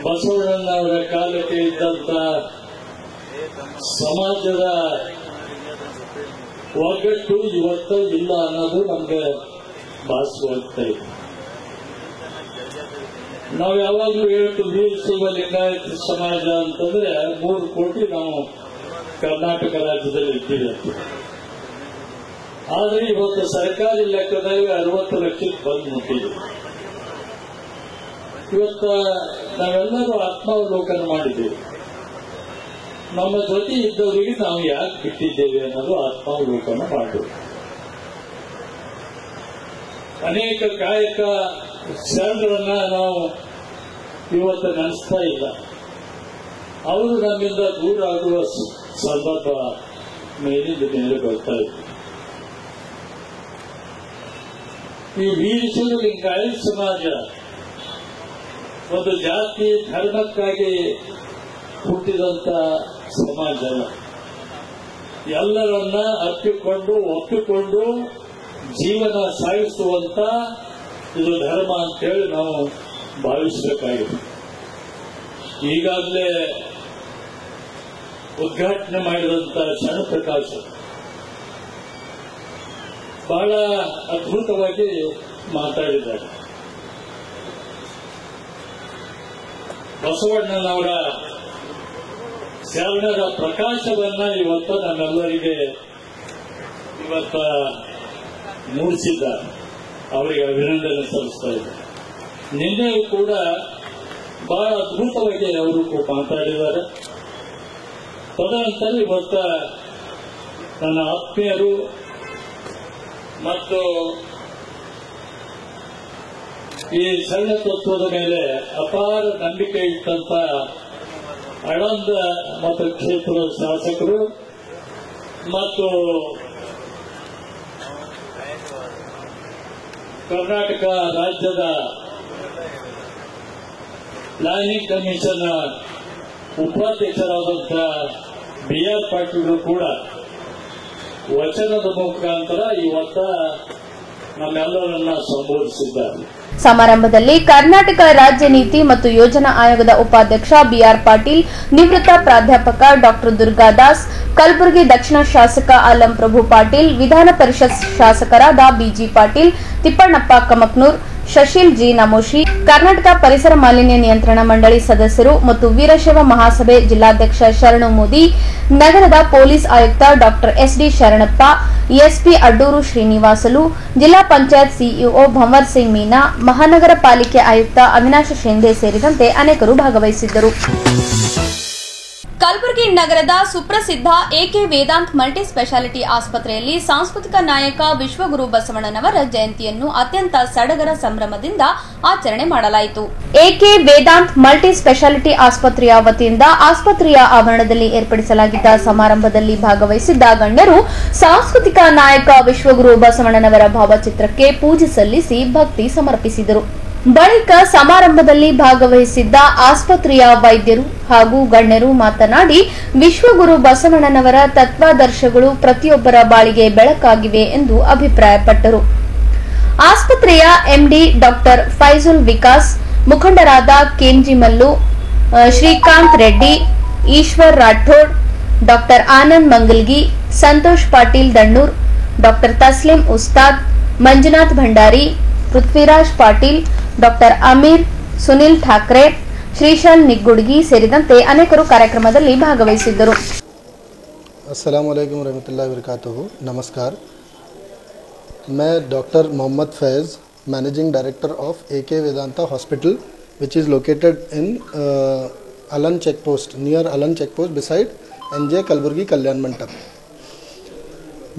ಬಸವಣ್ಣನವರ ಕಾಲಕ್ಕೆ ಇದ್ದಂತ ಸಮಾಜದ ಒಗ್ಗಟ್ಟು ಇವತ್ತು ಇಲ್ಲ ಅನ್ನೋದು ನಮ್ಗೆ ಭಾಸವಾಗ್ತಾ ಇದೆ. ನಾವು ಯಾವಾಗಲೂ ಹೇಳ್ತೀವಿ ವೀರಶೈವ ಲಿಂಗಾಯತ ಸಮಾಜ ಅಂತಂದ್ರೆ 3 ಕೋಟಿ ನಾವು ಕರ್ನಾಟಕ ರಾಜ್ಯದಲ್ಲಿ ಇದ್ದೀವಿ ಅಂತ. ಆದ್ರೆ ಇವತ್ತು ಸರ್ಕಾರಿ ಲೆಕ್ಕದಾಗ 60 ಲಕ್ಷಕ್ಕೆ ಬಂದು ಮುಟ್ಟಿದೆ. ಇವತ್ತ ನಾವೆಲ್ಲರೂ ಆತ್ಮಾವಲೋಕನ ಮಾಡಿದ್ದೇವೆ. ನಮ್ಮ ಜೊತೆ ಇದ್ದವರಿಗೆ ನಾವು ಯಾಕೆ ಬಿಟ್ಟಿದ್ದೇವೆ ಅನ್ನೋದು ಆತ್ಮಾವಲೋಕನ ಮಾಡಬೇಕು. ಅನೇಕ ಕಾಯಕ ಶರಣರನ್ನ ನಾವು ಇವತ್ತು ನೆನೆಸ್ತಾ ಇಲ್ಲ. ಅವರು ನಮ್ಮಿಂದ ದೂರ ಆಗುವ ಸಂದರ್ಭ ಮೇಲಿಂದ ಮೇಲೆ ಬರ್ತಾ ಇದೆ. ಈ ವೀರಶೈವ ಲಿಂಗಾಯತ ಸಮಾಜ ಒಂದು ಜಾತಿ ಧರ್ಮಕ್ಕಾಗಿ ಹುಟ್ಟಿದಂತ ಸಮಾಜ ಎಲ್ಲರನ್ನ ಒಪ್ಪಿಕೊಂಡು ಜೀವನ ಸಾಗಿಸುವಂತ ಇದು ಧರ್ಮ ಅಂತೇಳಿ ನಾವು ಭಾವಿಸಬೇಕಾಗಿದೆ. ಈಗಾಗಲೇ ಉದ್ಘಾಟನೆ ಮಾಡಿದಂತ ಶರಣಪ್ರಕಾಶ್ ಬಹಳ ಅದ್ಭುತವಾಗಿ ಮಾತಾಡಿದ್ದಾರೆ. ಬಸವಣ್ಣನವರ ಶರಣರ ಪ್ರಕಾಶವನ್ನ ಇವತ್ತು ನಮ್ಮೆಲ್ಲರಿಗೆ ಮೂಡಿಸಿದ್ದಾರೆ. ಅವರಿಗೆ ಅಭಿನಂದನೆ ಸಲ್ಲಿಸ್ತಾ ಇದ್ದಾರೆ. ನಿನ್ನೆಯೂ ಕೂಡ ಬಹಳ ಅದ್ಭುತವಾಗಿ ಅವರು ಮಾತಾಡಿದ್ದಾರೆ. ತದನಂತರ ಇವತ್ತ ನನ್ನ ಆತ್ಮೀಯರು ಮತ್ತು ಈ ಶರಣ ತತ್ವದ ಮೇಲೆ ಅಪಾರ ನಂಬಿಕೆ ಇಟ್ಟಂತ ಆಳಂದ ಮತಕ್ಷೇತ್ರದ ಶಾಸಕರು ಮತ್ತು ಕರ್ನಾಟಕ ರಾಜ್ಯದ ಪ್ಲಾನಿಂಗ್ ಕಮಿಷನ್ ಉಪಾಧ್ಯಕ್ಷರಾದಂಥ BR ಪಾಟೀಲ್ ಕೂಡ ವಚನದ ಮುಖಾಂತರ ಇವತ್ತ ನಮ್ಮೆಲ್ಲರನ್ನ ಸಂಬೋಧಿಸಿದ್ದಾರೆ. ಸಮಾರಂಭದಲ್ಲಿ ಕರ್ನಾಟಕ ರಾಜ್ಯ ನೀತಿ ಮತ್ತು ಯೋಜನಾ ಆಯೋಗದ ಉಪಾಧ್ಯಕ್ಷ BR ಪಾಟೀಲ್, ನಿವೃತ್ತ ಪ್ರಾಧ್ಯಾಪಕ ಡಾಕ್ಟರ್ ದುರ್ಗಾದಾಸ್, ಕಲಬುರಗಿ ದಕ್ಷಿಣ ಶಾಸಕ ಅಲಂ ಪ್ರಭು ಪಾಟೀಲ್, ವಿಧಾನ ಪರಿಷತ್ ಶಾಸಕರಾದ BG ಪಾಟೀಲ್, ತಿಪ್ಪಣ್ಣಪ್ಪ ಕಮಕ್ನೂರ್, ಶಶೀಲ್ ಜಿ ನಮೋಶಿ, ಕರ್ನಾಟಕ ಪರಿಸರ ಮಾಲಿನ್ಯ ನಿಯಂತ್ರಣ ಮಂಡಳಿ ಸದಸ್ಯರು ಮತ್ತು ವೀರಶೈವ ಮಹಾಸಭೆ ಜಿಲ್ಲಾಧ್ಯಕ್ಷ ಶರಣು ಮೋದಿ, ನಗರದ ಪೊಲೀಸ್ ಆಯುಕ್ತ doctor SD Sharanappa, ESP Addur Srinivasulu, ಜಿಲ್ಲಾ ಪಂಚಾಯತ್ ಸಿಇಒ ಭಂವರ್ ಸಿಂಗ್ ಮೀನಾ, ಮಹಾನಗರ ಪಾಲಿಕೆ ಆಯುಕ್ತ ಅವಿನಾಶ ಶಿಂದೆ ಸೇರಿದಂತೆ ಅನೇಕರು ಭಾಗವಹಿಸಿದ್ದರು. ಕಲಬುರಗಿ ನಗರದ ಸುಪ್ರಸಿದ್ಧ AK ವೇದಾಂತ್ ಮಲ್ಟಿ ಸ್ಪೆಷಾಲಿಟಿ ಆಸ್ಪತ್ರೆಯಲ್ಲಿ ಸಾಂಸ್ಕೃತಿಕ ನಾಯಕ ವಿಶ್ವಗುರು ಬಸವಣ್ಣನವರ ಜಯಂತಿಯನ್ನು ಅತ್ಯಂತ ಸಡಗರ ಸಂಭ್ರಮದಿಂದ ಆಚರಣೆ ಮಾಡಲಾಯಿತು. AK ವೇದಾಂತ್ ಮಲ್ಟಿ ಸ್ಪೆಷಾಲಿಟಿ ಆಸ್ಪತ್ರೆಯ ವತಿಯಿಂದ ಆಸ್ಪತ್ರೆಯ ಆವರಣದಲ್ಲಿ ಏರ್ಪಡಿಸಲಾಗಿದ್ದ ಸಮಾರಂಭದಲ್ಲಿ ಭಾಗವಹಿಸಿದ್ದ ಗಣ್ಯರು ಸಾಂಸ್ಕೃತಿಕ ನಾಯಕ ವಿಶ್ವಗುರು ಬಸವಣ್ಣನವರ ಭಾವಚಿತ್ರಕ್ಕೆ ಪೂಜೆ ಸಲ್ಲಿಸಿ ಭಕ್ತಿ ಸಮರ್ಪಿಸಿದರು. ಬಳಿಕ ಸಮಾರಂಭದಲ್ಲಿ ಭಾಗವಹಿಸಿದ್ದ ಆಸ್ಪತ್ರೆಯ ವೈದ್ಯರು ಹಾಗೂ ಗಣ್ಯರು ಮಾತನಾಡಿ, ವಿಶ್ವಗುರು ಬಸವಣ್ಣನವರ ತತ್ವಾದರ್ಶಗಳು ಪ್ರತಿಯೊಬ್ಬರ ಬಾಳಿಗೆ ಬೆಳಕಾಗಿವೆ ಎಂದು ಅಭಿಪ್ರಾಯಪಟ್ಟರು. ಆಸ್ಪತ್ರೆಯ MD ಡಾಕ್ಟರ್ ಫೈಜುಲ್ ವಿಕಾಸ್, ಮುಖಂಡರಾದ Kenji Mallu, Srikanth Reddy, Eshwar Rathod, doctor Anand Mangalgi, Santosh Patil Dannur, doctor Tasleem Ustad, Manjunath Bhandari, Prithviraj Patil, doctor Ameer, Sunil Thackeray, Shrishail Niggudgi ಸೇರಿದಂತೆ ಅನೇಕರು ಕಾರ್ಯಕ್ರಮದಲ್ಲಿ ಭಾಗವಹಿಸಿದ್ದರು. अस्सलाम वालेकुम रहमतुल्लाहि व बरकातुहू। नमस्कार, मैं doctor Mohammed Faiz, managing director of AK Vedanta hospital which is located in Aland check post, near Aland check post beside NJ Kalburgi Kalyan Mandap.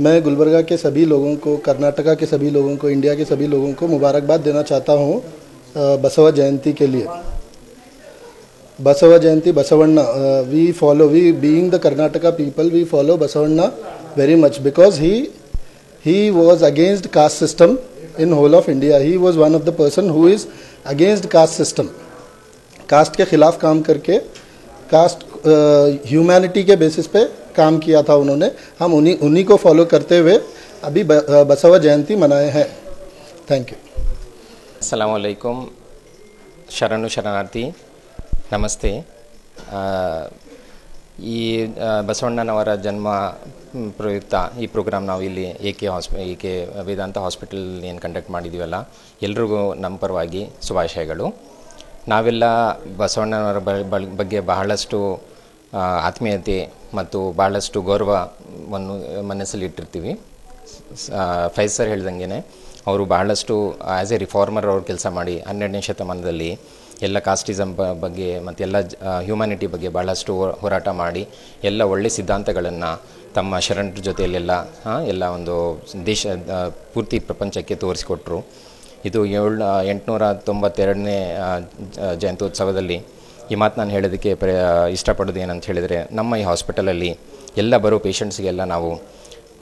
मैं गुलबर्गा के सभी लोगों को, कर्नाटका के सभी लोगों को, इंडिया के सभी लोगों को मुबारकबाद देना चाहता हूँ बसवा जयंती के लिए। बसवा जयंती, Basavanna, we being the Karnataka people, we follow Basavana very much because he was against caste system in whole of India. He was one of the person who is against caste system. Caste के खिलाफ काम करके cast humanity के basis पे काम किया था उन्होंने। हम उन्हीं को फॉलो करते हुए अभी बसवा जयंती मनाए हैं। Thank you. अस्सलाम वालेकुम, ಶರಣು ಶರಣಾರ್ಥಿ, ನಮಸ್ತೆ. ಈ ಬಸವಣ್ಣನವರ ಜನ್ಮ ಪ್ರಯುಕ್ತ ಈ ಪ್ರೋಗ್ರಾಮ್ ನಾವು ಇಲ್ಲಿ AK ವೇದಾಂತ ಹಾಸ್ಪಿಟಲ್ ಏನು ಕಂಡಕ್ಟ್ ಮಾಡಿದ್ದೀವಲ್ಲ, ಎಲ್ರಿಗೂ ನಮ್ಮ ಪರವಾಗಿ ಶುಭಾಶಯಗಳು. ನಾವೆಲ್ಲ ಬಸವಣ್ಣನವರ ಬಗ್ಗೆ ಬಹಳಷ್ಟು ಆತ್ಮೀಯತೆ ಮತ್ತು ಬಹಳಷ್ಟು ಗೌರವವನ್ನು ಮನಸ್ಸಲ್ಲಿ ಇಟ್ಟಿರ್ತೀವಿ. ಫೈಜ್ ಸರ್ ಹೇಳ್ದಂಗೆ ಅವರು ಬಹಳಷ್ಟು ಆ್ಯಸ್ ಎ ರಿಫಾರ್ಮರ್ ಅವರು ಕೆಲಸ ಮಾಡಿ 12ನೇ ಶತಮಾನದಲ್ಲಿ ಎಲ್ಲ ಕಾಸ್ಟಿಸಮ್ ಬಗ್ಗೆ ಮತ್ತು ಎಲ್ಲ ಹ್ಯೂಮ್ಯಾನಿಟಿ ಬಗ್ಗೆ ಬಹಳಷ್ಟು ಹೋರಾಟ ಮಾಡಿ ಎಲ್ಲ ಒಳ್ಳೆ ಸಿದ್ಧಾಂತಗಳನ್ನು ತಮ್ಮ ಶರಣರ ಜೊತೆಯಲ್ಲೆಲ್ಲ ಎಲ್ಲ ಒಂದು ದೇಶ ಪೂರ್ತಿ ಪ್ರಪಂಚಕ್ಕೆ ತೋರಿಸಿಕೊಟ್ರು. ಇದು 892ನೇ ಜಯಂತ್ಯೋತ್ಸವದಲ್ಲಿ ಈ ಮಾತು ನಾನು ಹೇಳೋದಕ್ಕೆ ಇಷ್ಟಪಡೋದು ಏನಂತ ಹೇಳಿದರೆ, ನಮ್ಮ ಈ ಹಾಸ್ಪಿಟಲಲ್ಲಿ ಎಲ್ಲ ಬರೋ ಪೇಷಂಟ್ಸ್ಗೆಲ್ಲ ನಾವು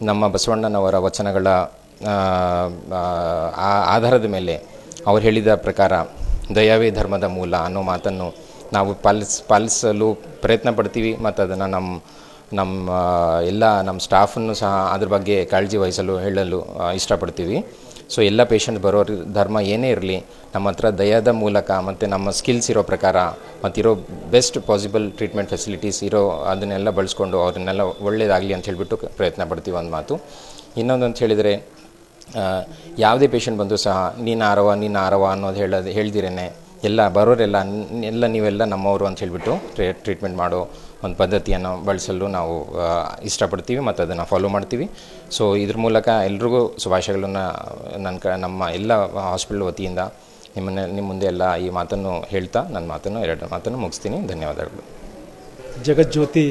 ನಮ್ಮ ಬಸವಣ್ಣನವರ ವಚನಗಳ ಆಧಾರದ ಮೇಲೆ ಅವ್ರು ಹೇಳಿದ ಪ್ರಕಾರ ದಯವೇ ಧರ್ಮದ ಮೂಲ ಅನ್ನೋ ಮಾತನ್ನು ನಾವು ಪಾಲಿಸಲು ಪ್ರಯತ್ನ ಪಡ್ತೀವಿ. ಮತ್ತು ಅದನ್ನು ನಮ್ಮ ಸ್ಟಾಫನ್ನು ಸಹ ಅದ್ರ ಬಗ್ಗೆ ಕಾಳಜಿ ವಹಿಸಲು ಹೇಳಲು ಇಷ್ಟಪಡ್ತೀವಿ. ಸೊ ಎಲ್ಲ ಪೇಷಂಟ್ ಬರೋರು ಧರ್ಮ ಏನೇ ಇರಲಿ ನಮ್ಮ ಹತ್ರ ದಯದ ಮೂಲಕ ಮತ್ತು ನಮ್ಮ ಸ್ಕಿಲ್ಸ್ ಇರೋ ಪ್ರಕಾರ ಮತ್ತಿರೋ ಬೆಸ್ಟ್ ಪಾಸಿಬಲ್ ಟ್ರೀಟ್ಮೆಂಟ್ ಫೆಸಿಲಿಟೀಸ್ ಇರೋ ಅದನ್ನೆಲ್ಲ ಬಳಸ್ಕೊಂಡು ಅವ್ರನ್ನೆಲ್ಲ ಒಳ್ಳೆಯದಾಗಲಿ ಅಂತ ಹೇಳಿಬಿಟ್ಟು ಪ್ರಯತ್ನ ಪಡ್ತೀವಿ ಒಂದು ಮಾತು. ಇನ್ನೊಂದು ಅಂತ ಹೇಳಿದರೆ ಯಾವುದೇ ಪೇಷಂಟ್ ಬಂದರೂ ಸಹ ನೀನು ಆರವ ಅನ್ನೋದು ಹೇಳ್ದಿರೇನೆ ಎಲ್ಲ ಬರೋರೆಲ್ಲ ನೀವೆಲ್ಲ ನಮ್ಮವರು ಅಂತ ಹೇಳಿಬಿಟ್ಟು ಟ್ರೀಟ್ಮೆಂಟ್ ಮಾಡೋ ಒಂದು ಪದ್ಧತಿಯನ್ನು ಬಳಸಲು ನಾವು ಇಷ್ಟಪಡ್ತೀವಿ ಮತ್ತು ಅದನ್ನು ಫಾಲೋ ಮಾಡ್ತೀವಿ. ಸೊ ಇದ್ರ ಮೂಲಕ ಎಲ್ರಿಗೂ ಶುಭಾಶಯಗಳನ್ನು ನಮ್ಮ ಎಲ್ಲ ಹಾಸ್ಪಿಟಲ್ ವತಿಯಿಂದ ನಿಮ್ಮ ಮುಂದೆ ಎಲ್ಲ ಈ ಮಾತನ್ನು ಹೇಳ್ತಾ ನನ್ನ ಎರಡು ಮಾತನ್ನು ಮುಗಿಸ್ತೀನಿ. ಧನ್ಯವಾದಗಳು. ಜಗಜ್ಯೋತಿ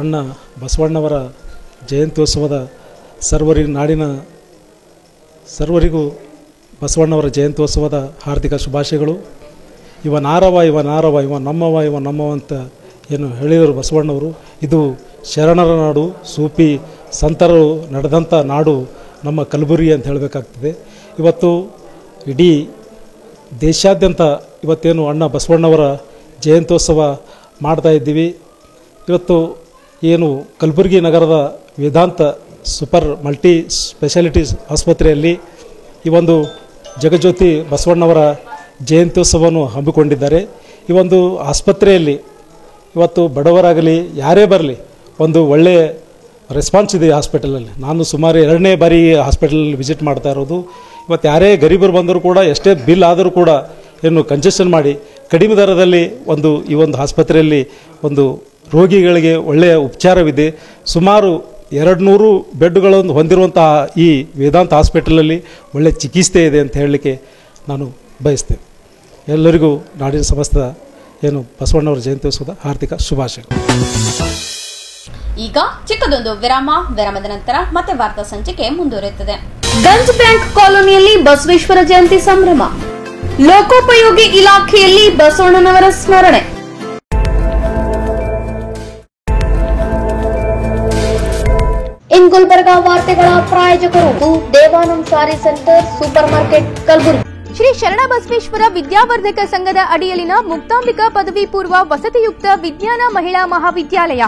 ಅಣ್ಣ ಬಸವಣ್ಣವರ ಜಯಂತ್ಯೋತ್ಸವದ ನಾಡಿನ ಸರ್ವರಿಗೂ ಬಸವಣ್ಣವರ ಜಯಂತ್ಯೋತ್ಸವದ ಹಾರ್ದಿಕ ಶುಭಾಶಯಗಳು. ಇವ ನಮ್ಮವ ಅಂತ ಏನು ಹೇಳಿದರು ಬಸವಣ್ಣವರು, ಇದು ಶರಣರ ನಾಡು, ಸೂಫಿ ಸಂತರು ನಡೆದಂಥ ನಾಡು ನಮ್ಮ ಕಲಬುರಗಿ ಅಂತ ಹೇಳಬೇಕಾಗ್ತದೆ. ಇವತ್ತು ಇಡೀ ದೇಶಾದ್ಯಂತ ಇವತ್ತೇನು ಅಣ್ಣ ಬಸವಣ್ಣವರ ಜಯಂತ್ಯೋತ್ಸವ ಮಾಡ್ತಾ ಇದ್ದೀವಿ. ಇವತ್ತು ಏನು ಕಲಬುರಗಿ ನಗರದ ವೇದಾಂತ ಸೂಪರ್ ಮಲ್ಟಿ ಸ್ಪೆಷಾಲಿಟೀಸ್ ಆಸ್ಪತ್ರೆಯಲ್ಲಿ ಈ ಒಂದು ಜಗಜ್ಯೋತಿ ಬಸವಣ್ಣವರ ಜಯಂತ್ಯೋತ್ಸವವನ್ನು ಹಮ್ಮಿಕೊಂಡಿದ್ದಾರೆ. ಈ ಒಂದು ಆಸ್ಪತ್ರೆಯಲ್ಲಿ ಇವತ್ತು ಬಡವರಾಗಲಿ ಯಾರೇ ಬರಲಿ ಒಂದು ಒಳ್ಳೆಯ ರೆಸ್ಪಾನ್ಸ್ ಇದೆ ಹಾಸ್ಪಿಟಲಲ್ಲಿ. ನಾನು ಸುಮಾರು 2ನೇ ಬಾರಿ ಹಾಸ್ಪಿಟಲಲ್ಲಿ ವಿಸಿಟ್ ಮಾಡ್ತಾ ಇರೋದು. ಇವತ್ತು ಯಾರೇ ಗರೀಬರು ಬಂದರೂ ಕೂಡ ಎಷ್ಟೇ ಬಿಲ್ ಆದರೂ ಕೂಡ ಏನು ಕನ್ಸೆಷನ್ ಮಾಡಿ ಕಡಿಮೆ ದರದಲ್ಲಿ ಈ ಒಂದು ಆಸ್ಪತ್ರೆಯಲ್ಲಿ ಒಂದು ರೋಗಿಗಳಿಗೆ ಒಳ್ಳೆಯ ಉಪಚಾರವಿದೆ. ಸುಮಾರು 200 ಬೆಡ್ಗಳನ್ನು ಹೊಂದಿರುವಂತಹ ಈ ವೇದಾಂತ ಹಾಸ್ಪಿಟಲಲ್ಲಿ ಒಳ್ಳೆಯ ಚಿಕಿತ್ಸೆ ಇದೆ ಅಂತ ಹೇಳಲಿಕ್ಕೆ ನಾನು ಬಯಸ್ತೇನೆ. ಎಲ್ಲರಿಗೂ ನಾಡಿನ ಸಮಸ್ತ ಏನು ಬಸವಣ್ಣವರ ಜಯಂತ್ಯೋತ್ಸವದ ಹಾರ್ದಿಕ ಶುಭಾಶಯಗಳು. ಈಗ ಚಿಕ್ಕದೊಂದು ವಿರಾಮದ ನಂತರ ಮತ್ತೆ ವಾರ್ತಾ ಸಂಚಿಕೆ ಮುಂದುವರಿಯುತ್ತದೆ. ಗಂಜ್ ಬ್ಯಾಂಕ್ ಕಾಲೋನಿಯಲ್ಲಿ ಬಸವೇಶ್ವರ ಜಯಂತಿ ಸಂಭ್ರಮ. ಲೋಕೋಪಯೋಗಿ ಇಲಾಖೆಯಲ್ಲಿ ಬಸವಣ್ಣನವರ ಸ್ಮರಣೆ. ಇನ್ ಗುಲ್ಬರ್ಗಾ ವಾರ್ತೆಗಳ ಪ್ರಾಯೋಜಕರು Devanand sari centre supermarket Kalaburagi. Shri Sharanabasaveshwara Vidyavardhaka ಸಂಘದ ಅಡಿಯಲ್ಲಿನ ಮುಕ್ತಾಂಬಿಕಾ ಪದವಿ ಪೂರ್ವ ವಸತಿಯುಕ್ತ ವಿಜ್ಞಾನ ಮಹಿಳಾ ಮಹಾವಿದ್ಯಾಲಯ.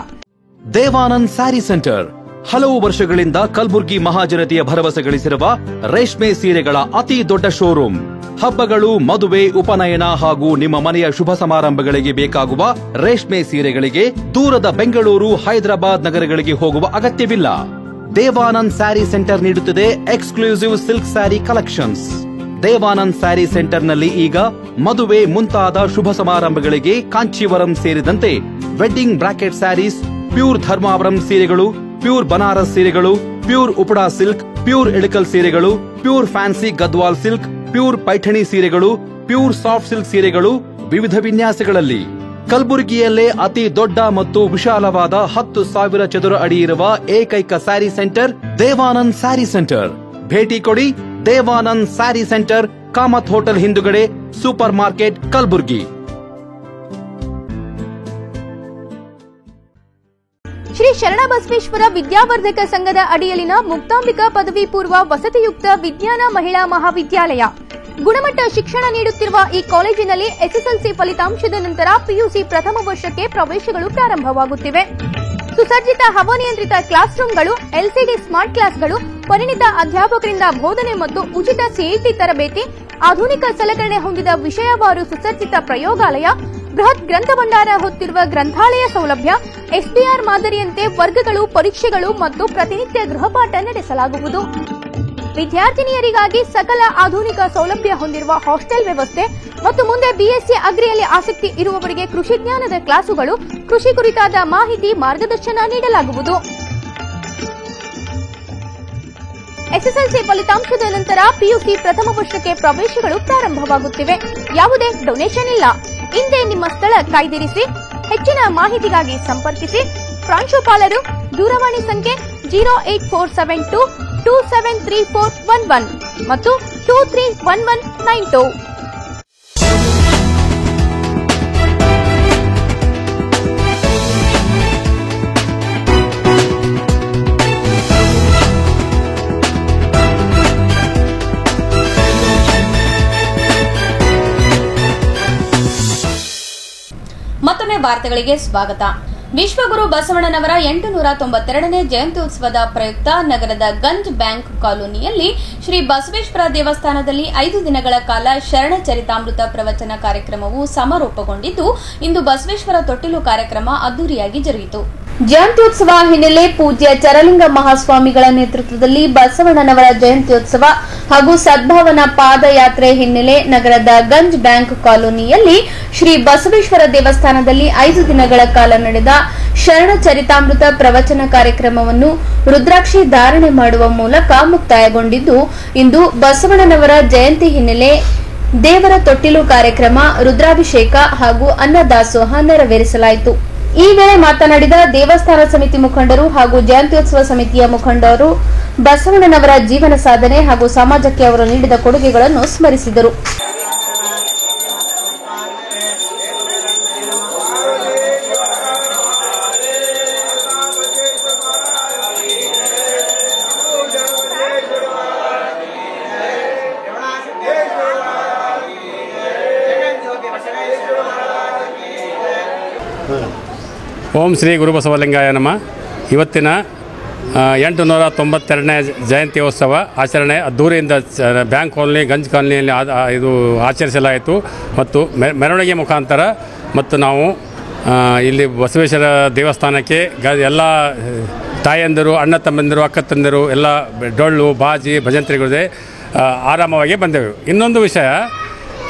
ದೇವಾನಂದ್ ಸ್ಯಾರಿ ಸೆಂಟರ್ ಹಲವು ವರ್ಷಗಳಿಂದ ಕಲಬುರ್ಗಿ ಮಹಾಜನತೆಯ ಭರವಸೆ ಗಳಿಸಿರುವ ರೇಷ್ಮೆ ಸೀರೆಗಳ ಅತಿ ದೊಡ್ಡ ಶೋರೂಮ್. ಹಬ್ಬಗಳು, ಮದುವೆ, ಉಪನಯನ ಹಾಗೂ ನಿಮ್ಮ ಮನೆಯ ಶುಭ ಸಮಾರಂಭಗಳಿಗೆ ಬೇಕಾಗುವ ರೇಷ್ಮೆ ಸೀರೆಗಳಿಗೆ ದೂರದ ಬೆಂಗಳೂರು, ಹೈದರಾಬಾದ್ ನಗರಗಳಿಗೆ ಹೋಗುವ ಅಗತ್ಯವಿಲ್ಲ. ದೇವಾನಂದ್ ಸ್ಯಾರಿ ಸೆಂಟರ್ ನೀಡುತ್ತಿದೆ exclusive silk sari collections. Devanand sari ಸೆಂಟರ್ನಲ್ಲಿ ಈಗ ಮದುವೆ ಮುಂತಾದ ಶುಭ ಸಮಾರಂಭಗಳಿಗೆ ಕಾಂಚೀವರಂ ಸೇರಿದಂತೆ wedding brocade saris, pure Dharmavaram ಸೀರೆಗಳು, ಪ್ಯೂರ್ ಬನಾರಸ್ ಸೀರೆಗಳು, pure Uppada silk, pure Ilkal ಸೀರೆಗಳು, pure fancy Gadwal silk, pure Paithani ಸೀರೆಗಳು, ಪ್ಯೂರ್ ಸಾಫ್ಟ್ ಸಿಲ್ಕ್ ಸೀರೆಗಳು ವಿವಿಧ ವಿನ್ಯಾಸಗಳಲ್ಲಿ. ಕಲಬುರಗಿಯಲ್ಲೇ ಅತಿ ದೊಡ್ಡ ಮತ್ತು ವಿಶಾಲವಾದ 10,000 ಚದುರ ಅಡಿ ಇರುವ ಏಕೈಕ ಸ್ಯಾರಿ ಸೆಂಟರ್ ದೇವಾನಂದ್ ಸ್ಯಾರಿ ಸೆಂಟರ್. ಭೇಟಿ ಕೊಡಿ. ದೇವಾನಂದ್ ಸ್ಯಾರಿ ಸೆಂಟರ್, ಕಾಮತ್ ಹೋಟೆಲ್ ಹಿಂದುಗಡೆ, ಸೂಪರ್ ಮಾರ್ಕೆಟ್, ಕಲಬುರಗಿ. ಶ್ರೀ ಶರಣಬಸವೇಶ್ವರ ವಿದ್ಯಾವರ್ಧಕ ಸಂಘದ ಅಡಿಯಲ್ಲಿನ ಮುಕ್ತಾಂಬಿಕಾ ಪದವಿ ಪೂರ್ವ ವಸತಿಯುಕ್ತ ವಿಜ್ಞಾನ ಮಹಿಳಾ ಮಹಾವಿದ್ಯಾಲಯ. ಗುಣಮಟ್ಟ ಶಿಕ್ಷಣ ನೀಡುತ್ತಿರುವ ಈ ಕಾಲೇಜಿನಲ್ಲಿ ಎಸ್ಎಸ್ಎಲ್ಸಿ ಫಲಿತಾಂಶದ ನಂತರ ಪಿಯುಸಿ ಪ್ರಥಮ ವರ್ಷಕ್ಕೆ ಪ್ರವೇಶಗಳು ಪ್ರಾರಂಭವಾಗುತ್ತಿವೆ. ಸುಸಜ್ಜಿತ ಹವಾನಿಯಂತ್ರಿತ ಕ್ಲಾಸ್ ರೂಮ್ಗಳು, ಎಲ್ಸಿಡಿ ಸ್ಮಾರ್ಟ್ ಕ್ಲಾಸ್ಗಳು, ಪರಿಣಿತ ಅಧ್ಯಾಪಕರಿಂದ ಬೋಧನೆ ಮತ್ತು ಉಚಿತ ಸಿಇಟಿ ತರಬೇತಿ, ಆಧುನಿಕ ಸಲಕರಣೆ ಹೊಂದಿದ ವಿಷಯವಾರು ಸುಸಜ್ಜಿತ ಪ್ರಯೋಗಾಲಯ, ಬೃಹತ್ ಗ್ರಂಥ ಭಂಡಾರ ಹೊತ್ತಿರುವ ಗ್ರಂಥಾಲಯ ಸೌಲಭ್ಯ, ಎಸ್ಡಿಆರ್ ಮಾದರಿಯಂತೆ ವರ್ಗಗಳು, ಪರೀಕ್ಷೆಗಳು ಮತ್ತು ಪ್ರತಿನಿತ್ಯ ಗೃಹಪಾಠ ನಡೆಸಲಾಗುವುದು. ವಿದ್ಯಾರ್ಥಿನಿಯರಿಗಾಗಿ ಸಕಲ ಆಧುನಿಕ ಸೌಲಭ್ಯ ಹೊಂದಿರುವ ಹಾಸ್ಟೆಲ್ ವ್ಯವಸ್ಥೆ ಮತ್ತು ಮುಂದೆ ಬಿಎಸ್ಸಿ ಅಗ್ರಿಯಲ್ಲಿ ಆಸಕ್ತಿ ಇರುವವರಿಗೆ ಕೃಷಿ ಜ್ಞಾನದ ಕ್ಲಾಸುಗಳು, ಕೃಷಿ ಕುರಿತಾದ ಮಾಹಿತಿ, ಮಾರ್ಗದರ್ಶನ ನೀಡಲಾಗುವುದು. ಎಸ್ಎಸ್ಎಲ್ಸಿ ಫಲಿತಾಂಶದ ನಂತರ ಪಿಯುಸಿ ಪ್ರಥಮ ವರ್ಷಕ್ಕೆ ಪ್ರವೇಶಗಳು ಪ್ರಾರಂಭವಾಗುತ್ತಿವೆ. ಯಾವುದೇ ಡೊನೇಷನ್ ಇಲ್ಲ. ಹಿಂದೆ ನಿಮ್ಮ ಸ್ಥಳ ಕಾಯ್ದಿರಿಸಿ. ಹೆಚ್ಚಿನ ಮಾಹಿತಿಗಾಗಿ ಸಂಪರ್ಕಿಸಿ. ಪ್ರಾಂಶುಪಾಲರು ದೂರವಾಣಿ ಸಂಖ್ಯೆ 08472273411 ಮತ್ತು 231192. ಮತ್ತೊಮ್ಮೆ ವಾರ್ತೆಗಳಿಗೆ ಸ್ವಾಗತ. ವಿಶ್ವಗುರು ಬಸವಣ್ಣನವರ 892ನೇ ಜಯಂತ್ಯೋತ್ಸವದ ಪ್ರಯುಕ್ತ ನಗರದ ಗಂಜ್ ಬ್ಯಾಂಕ್ ಕಾಲೋನಿಯಲ್ಲಿ ಶ್ರೀ ಬಸವೇಶ್ವರ ದೇವಸ್ಥಾನದಲ್ಲಿ 5 ದಿನಗಳ ಕಾಲ ಶರಣ ಚರಿತಾಮೃತ ಪ್ರವಚನ ಕಾರ್ಯಕ್ರಮವು ಸಮಾರೋಪಗೊಂಡಿದ್ದು ಇಂದು ಬಸವೇಶ್ವರ ತೊಟ್ಟಿಲು ಕಾರ್ಯಕ್ರಮ ಅದ್ದೂರಿಯಾಗಿ ಜರುಗಿತು. ಜಯಂತ್ಯೋತ್ಸವ ಹಿನ್ನೆಲೆ ಪೂಜ್ಯ ಚರಲಿಂಗ ಮಹಾಸ್ವಾಮಿಗಳ ನೇತೃತ್ವದಲ್ಲಿ ಬಸವಣ್ಣನವರ ಜಯಂತ್ಯೋತ್ಸವ ಹಾಗೂ ಸದ್ಭಾವನಾ ಪಾದಯಾತ್ರೆ ಹಿನ್ನೆಲೆ ನಗರದ ಗಂಜ್ ಬ್ಯಾಂಕ್ ಕಾಲೋನಿಯಲ್ಲಿ ಶ್ರೀ ಬಸವೇಶ್ವರ ದೇವಸ್ಥಾನದಲ್ಲಿ 5 ದಿನಗಳ ಕಾಲ ನಡೆದ ಶರಣ ಚರಿತಾಮೃತ ಪ್ರವಚನ ಕಾರ್ಯಕ್ರಮವನ್ನು ರುದ್ರಾಕ್ಷಿ ಧಾರಣೆ ಮಾಡುವ ಮೂಲಕ ಮುಕ್ತಾಯಗೊಂಡಿದ್ದು ಇಂದು ಬಸವಣ್ಣನವರ ಜಯಂತಿ ಹಿನ್ನೆಲೆ ದೇವರ ತೊಟ್ಟಿಲು ಕಾರ್ಯಕ್ರಮ, ರುದ್ರಾಭಿಷೇಕ ಹಾಗೂ ಅನ್ನದಾಸೋಹ ನೆರವೇರಿಸಲಾಯಿತು. ಈ ವೇಳೆ ಮಾತನಾಡಿದ ದೇವಸ್ಥಾನ ಸಮಿತಿ ಮುಖಂಡರು ಹಾಗೂ ಜಯಂತ್ಯೋತ್ಸವ ಸಮಿತಿಯ ಮುಖಂಡರು ಬಸವಣ್ಣನವರ ಜೀವನ ಸಾಧನೆ ಹಾಗೂ ಸಮಾಜಕ್ಕೆ ಅವರು ನೀಡಿದ ಕೊಡುಗೆಗಳನ್ನು ಸ್ಮರಿಸಿದರು. ಓಂ ಶ್ರೀ ಗುರುಬಸವಲಿಂಗಾಯ ನಮಃ. ಇವತ್ತಿನ 892ನೇ ಜಯಂತ್ಯೋತ್ಸವ ಆಚರಣೆ ಅದ್ದೂರಿಯಿಂದ ಬ್ಯಾಂಕ್ ಕಾಲೋನಿ, ಗಂಜ್ ಕಾಲೋನಿಯಲ್ಲಿ ಇದು ಆಚರಿಸಲಾಯಿತು. ಮತ್ತು ಮೆರವಣಿಗೆ ಮುಖಾಂತರ ಮತ್ತು ನಾವು ಇಲ್ಲಿ ಬಸವೇಶ್ವರ ದೇವಸ್ಥಾನಕ್ಕೆ ಎಲ್ಲ ತಾಯಂದಿರು, ಅಣ್ಣ ತಮ್ಮಂದಿರು, ಅಕ್ಕ ತಂದಿರು ಎಲ್ಲ ಡೊಳ್ಳು, ಬಾಜಿ, ಭಜಂತ್ರಿಗಳಿದೆ ಆರಾಮವಾಗಿ ಬಂದೆವು. ಇನ್ನೊಂದು ವಿಷಯ,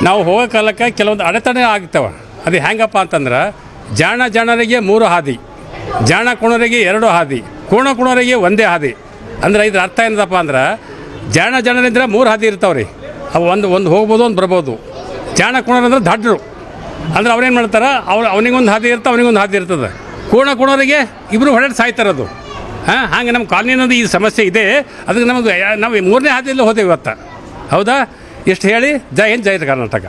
ನಾವು ಹೋಗೋ ಕಾಲಕ್ಕೆ ಕೆಲವೊಂದು ಅಡೆತಡೆ ಆಗ್ತವೆ. ಅದು ಹೆಂಗಪ್ಪ ಅಂತಂದ್ರೆ, ಜಾಣರಿಗೆ 3 ಹಾದಿ, ಜಾಣ ಕುಣರಿಗೆ 2 ಹಾದಿ, ಕುಣರಿಗೆ 1 ಹಾದಿ. ಅಂದ್ರೆ ಇದ್ರ ಅರ್ಥ ಏನದಪ್ಪ ಅಂದ್ರೆ, ಜಾಣರಿದ್ರೆ 3 ಹಾದಿ ಇರ್ತಾವ್ರಿ. ಅವು ಒಂದು ಹೋಗ್ಬೋದು, ಒಂದು ಬರ್ಬೋದು. ಜಾಣ ಕುಣರಂದ್ರೆ ದಡ್ರು, ಅಂದ್ರೆ ಅವ್ರೇನು ಮಾಡ್ತಾರೆ, ಅವನಿಗೊಂದು ಹಾದಿ ಇರ್ತದೆ, ಅವನಿಗೊಂದು ಹಾದಿ ಇರ್ತದೆ. ಕುಣರಿಗೆ ಇಬ್ಬರು ಹೊಡೆದು ಸಾಯ್ತಾರದು. ಹಾಗೆ ನಮ್ಮ ಕಾಲೋನಿನಲ್ಲಿ ಈ ಸಮಸ್ಯೆ ಇದೆ. ಅದಕ್ಕೆ ನಾವು 3ನೇ ಹಾದಿಯಲ್ಲಿ ಹೋದೆವು ಇವತ್ತು. ಹೌದಾ? ಎಷ್ಟು ಹೇಳಿ, ಜೈ ಹಿಂದ್, ಜೈ ಕರ್ನಾಟಕ.